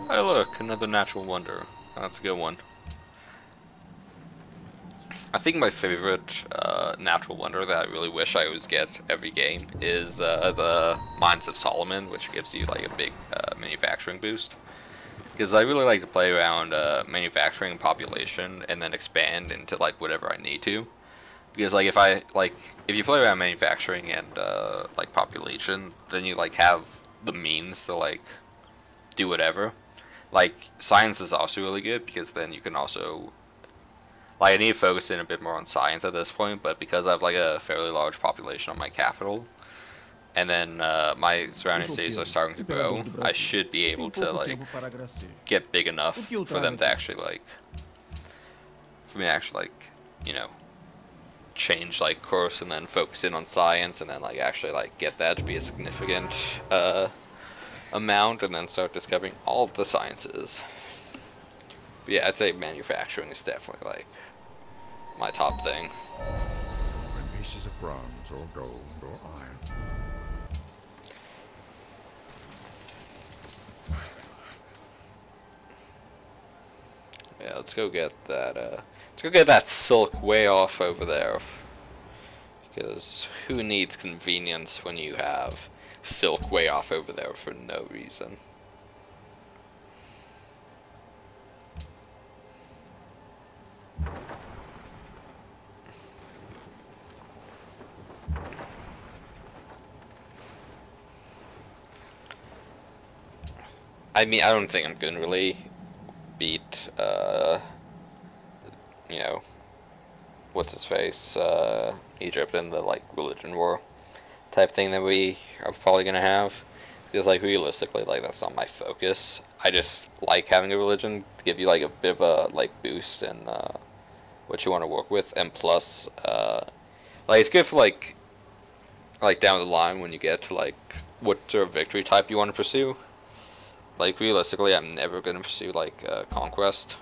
Hey look, another natural wonder. That's a good one. I think my favorite natural wonder that I really wish I always get every game is the Mines of Solomon, which gives you like a big manufacturing boost. Because I really like to play around manufacturing population and then expand into like whatever I need to. Because like if you play around manufacturing and like population, then you like have the means to like do whatever. Like science is also really good because then you can also Like, I need to focus in a bit more on science at this point, but because I have like a fairly large population on my capital, and then my surrounding cities are starting to grow, I should be able to like get big enough for them to actually like, for me to actually like, you know, change like course and then focus in on science and then like actually like get that to be a significant amount and then start discovering all of the sciences. But yeah, I'd say manufacturing is definitely like my top thing. When pieces of bronze or gold or iron. Yeah, let's go get that. Let's go get that silk way off over there. Because who needs convenience when you have silk way off over there for no reason? I mean, I don't think I'm gonna really beat, you know, what's his face, Egypt in the, like, religion war type thing that we are probably gonna have. Because, like, realistically, like, that's not my focus. I just like having a religion to give you, like, a bit of a, like, boost in, what you want to work with. And plus, like, it's good for, like, down the line when you get to, like, what sort of victory type you want to pursue. Like, realistically, I'm never going to pursue, like, conquest.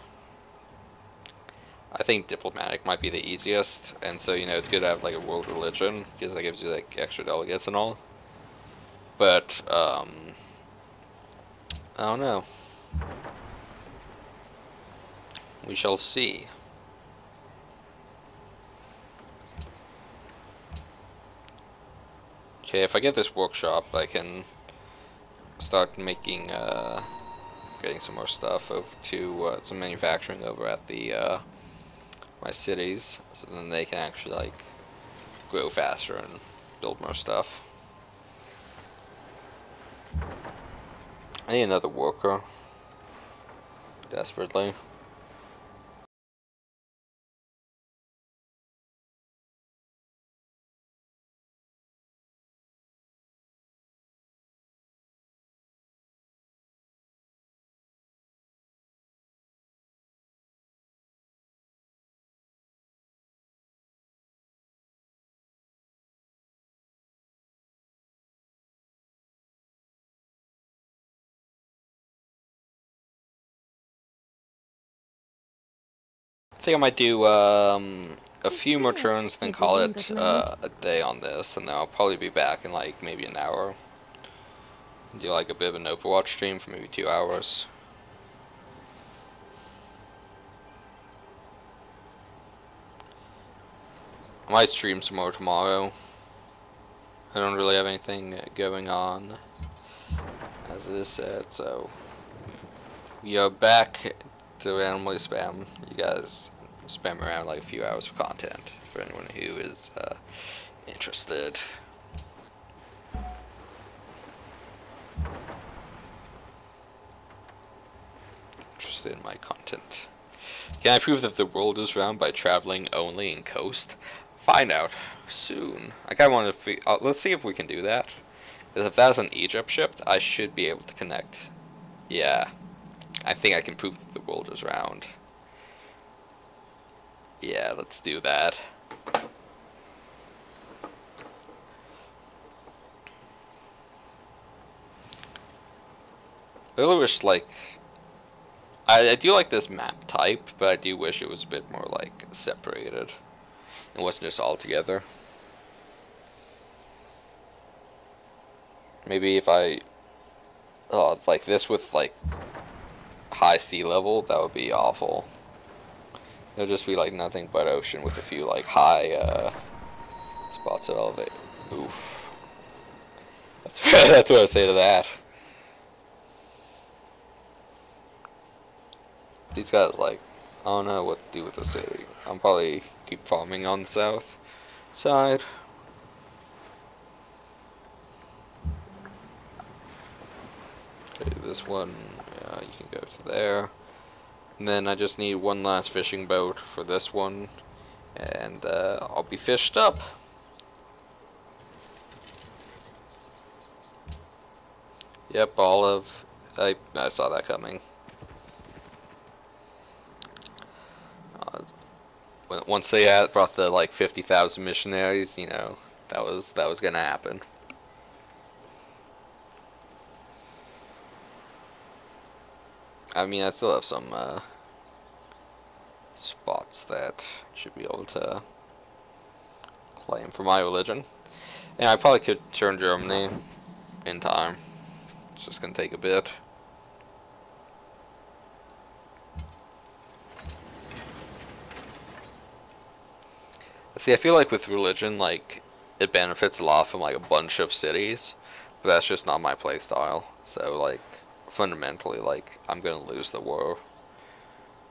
I think diplomatic might be the easiest, and so, you know, it's good to have, like, a world religion, because that gives you, like, extra delegates and all. But, I don't know. We shall see. Okay, if I get this workshop, I can start making, getting some more stuff over to, some manufacturing over at the, my cities, so then they can actually, like, grow faster and build more stuff. I need another worker. Desperately. I think I might do a few more turns, then call it a day on this, and then I'll probably be back in like maybe an hour. Do like a bit of an Overwatch stream for maybe 2 hours. I might stream some more tomorrow. I don't really have anything going on as it is said, so we are back to randomly spam. You guys spam around like a few hours of content for anyone who is interested. Interested in my content. Can I prove that the world is round by traveling only in coast? Find out soon. I kinda want to. Let's see if we can do that. Because if that's an Egypt ship, I should be able to connect. Yeah. I think I can prove that the world is round. Yeah, let's do that. I really wish, like... I do like this map type, but I do wish it was a bit more, like, separated. It wasn't just all together. Maybe if I... Oh, like this with, like... high sea level, that would be awful. There'll just be like nothing but ocean with a few like high spots of elevate. Oof. That's what I say to that. These guys like, I don't know what to do with the city. I'm probably keep farming on the south side. Okay, this one, you can go to there. And then I just need one last fishing boat for this one, and I'll be fished up. Yep, olive. I saw that coming. Once they brought the like 50,000 missionaries, you know, that was gonna happen. I mean, I still have some spots that should be able to claim for my religion, and I probably could turn Germany in time. It's just gonna take a bit. See, I feel like with religion, like, it benefits a lot from, like, a bunch of cities, but that's just not my playstyle. So, like, fundamentally, like, I'm gonna lose the war,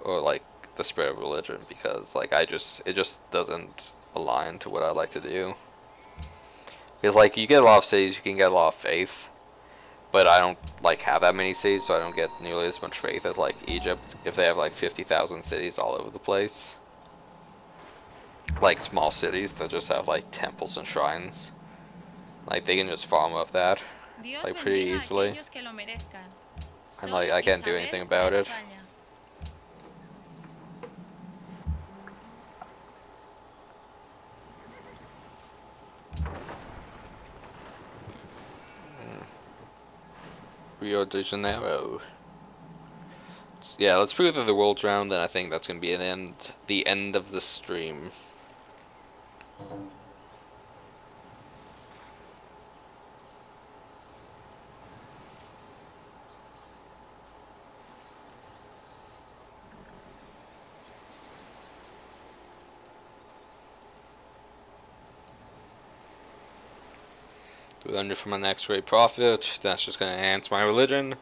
or, like, the spread of religion, because, like, it just doesn't align to what I like to do. Because, like, you get a lot of cities, you can get a lot of faith, but I don't, like, have that many cities, so I don't get nearly as much faith as, like, Egypt, if they have, like, 50,000 cities all over the place. Like small cities that just have like temples and shrines, like they can just farm up that like pretty easily, and like I can't do anything about it. Rio de Janeiro. Yeah, let's prove that the world's round, then I think that's gonna be the end of the stream. $200 for my next rate profit. That's just going to enhance my religion,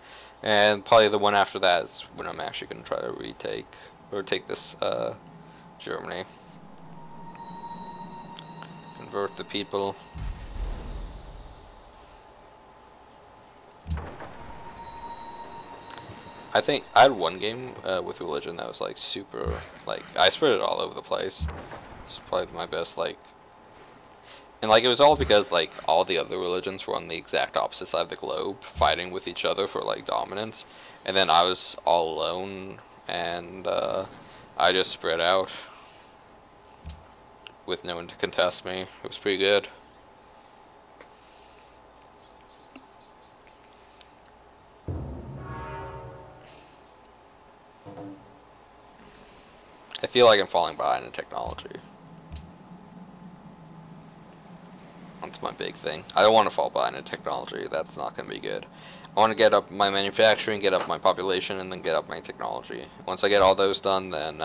and probably the one after that is when I'm actually going to try to retake or take this Germany. Convert the people. I think I had one game with religion that was like super, like I spread it all over the place. It's probably my best, like, and like it was all because like all the other religions were on the exact opposite side of the globe fighting with each other for like dominance, and then I was all alone, and I just spread out with no one to contest me. It was pretty good. I feel like I'm falling behind in technology. That's my big thing. I don't want to fall behind in technology. That's not going to be good. I want to get up my manufacturing, get up my population, and then get up my technology. Once I get all those done, then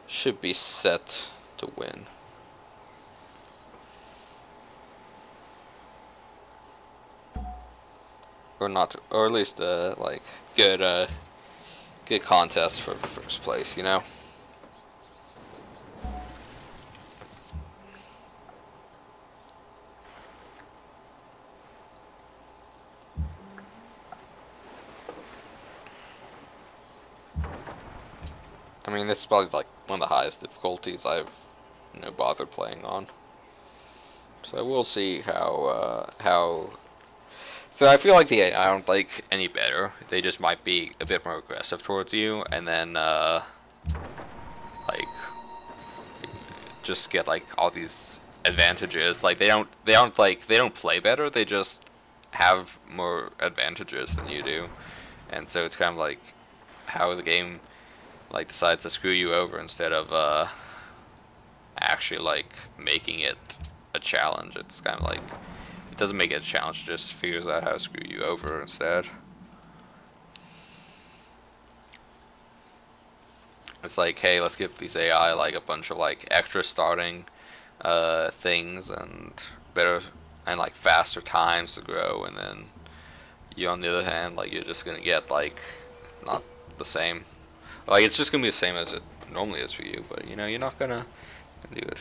should be set to win. Or not, or at least like good good contest for first place, you know. I mean, this is probably like one of the highest difficulties I've bothered playing on. So we'll see how. So I feel like the AI aren't like any better. They just might be a bit more aggressive towards you, and then like just get like all these advantages. Like they don't play better. They just have more advantages than you do, and so it's kind of like how the game like decides to screw you over instead of actually like making it a challenge. It's kind of like it doesn't make it a challenge, it just figures out how to screw you over instead. It's like, hey, let's give these AI like a bunch of like extra starting things and better and like faster times to grow, and then you on the other hand, like you're just gonna get like not the same. Like it's just gonna be the same as it normally is for you, but you know you're not gonna do it.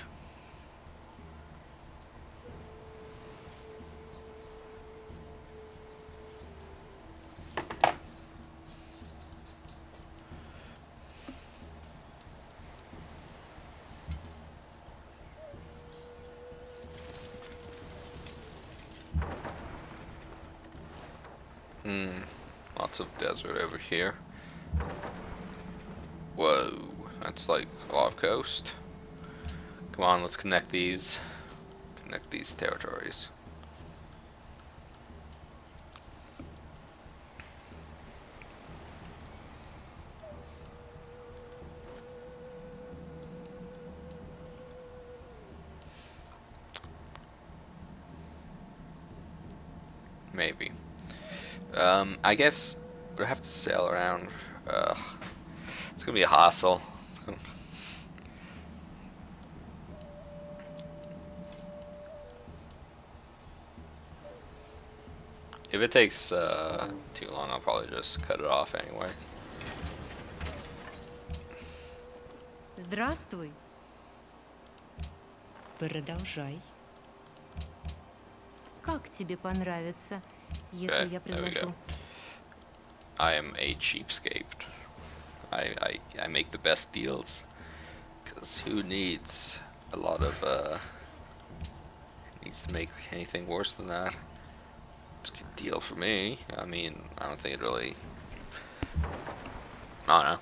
Lots of desert over here. Whoa, that's like a lot of coast. Come on, let's connect these territories. Maybe. I guess we'll have to sail around. It's gonna be a hassle. If it takes too long, I'll probably just cut it off anyway. Здравствуй. Продолжай. Как тебе понравится, если я there we предложу? go. I am a cheapskate. I make the best deals. Cause who needs a lot of needs to make anything worse than that? It's a good deal for me. I mean, I don't think it really. I don't know.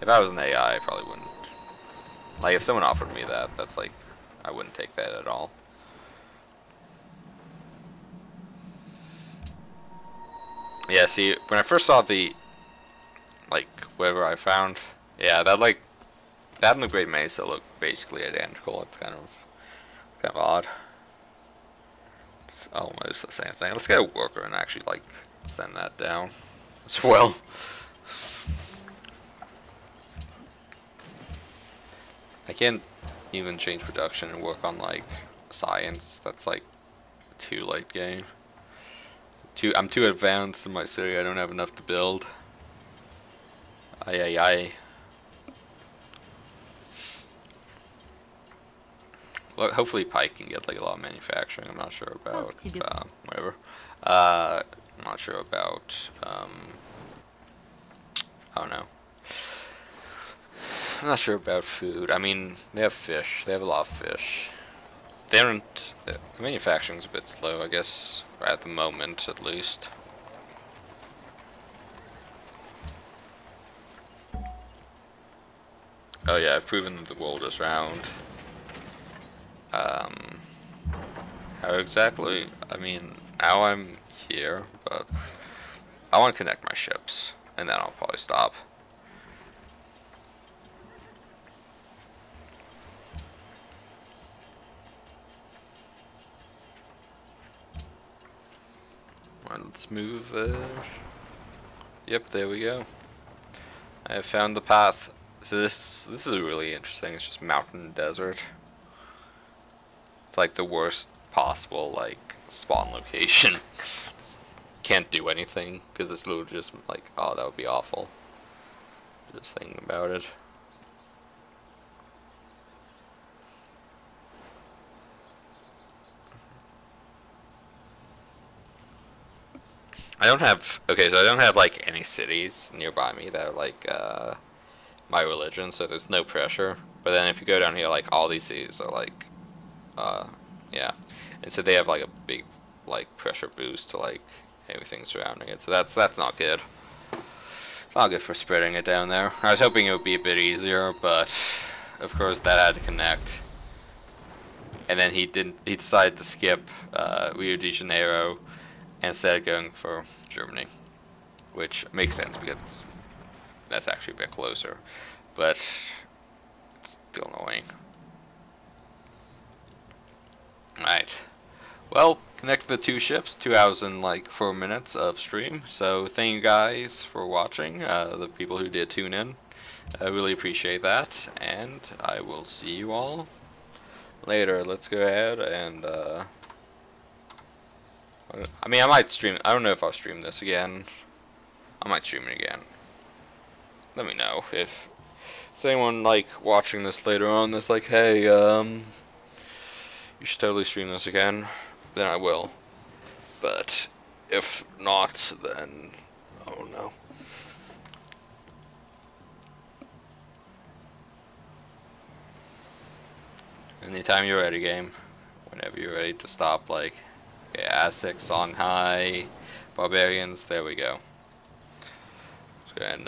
If I was an AI, I probably wouldn't. Like, if someone offered me that, that's like, I wouldn't take that at all. Yeah, see, when I first saw the, like, whatever I found, yeah, that and the Great Mesa look basically identical. It's kind of odd. It's almost the same thing. Let's get a worker and actually, like, send that down as well. I can't even change production and work on, like, science. That's, like, too late game. I'm too advanced in my city. I don't have enough to build. Aye. Well, hopefully Pike can get like a lot of manufacturing. I'm not sure about whatever. I'm not sure about I don't know. I'm not sure about food. I mean, they have fish. They have a lot of fish. They aren't. The manufacturing's a bit slow, I guess, at the moment, at least. Oh yeah, I've proven that the world is round. How exactly? I mean, now I'm here, but I want to connect my ships, and then I'll probably stop. Alright, let's move. Yep, there we go. I have found the path. So this is really interesting. It's just mountain desert. It's like the worst possible like spawn location. Can't do anything because it's literally just like, oh, that would be awful. Just thinking about it. I don't have, okay, so I don't have like any cities nearby me that are like my religion, so there's no pressure. But then if you go down here, like all these cities are like yeah, and so they have like a big like pressure boost to like everything surrounding it, so that's not good. It's not good for spreading it down there. I was hoping it would be a bit easier, but of course that had to connect. And then he decided to skip Rio de Janeiro instead of going for Germany, which makes sense because that's actually a bit closer, but it's still annoying. Alright, well, connect the two ships, 2 hours and like 4 minutes of stream, so thank you guys for watching, the people who did tune in. I really appreciate that, and I will see you all later. Let's go ahead and I mean, I might stream. I don't know if I'll stream this again. I might stream it again. Let me know if anyone like watching this later on that's like, hey, you should totally stream this again. Then I will. But if not, then I don't know. Anytime you're ready, game. Whenever you're ready to stop, like. Okay, Aztec, Songhai, Barbarians, there we go. Let's go ahead and,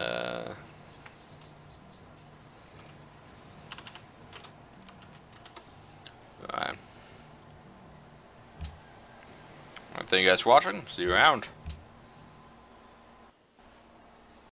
alright. Thank you guys for watching. See you around.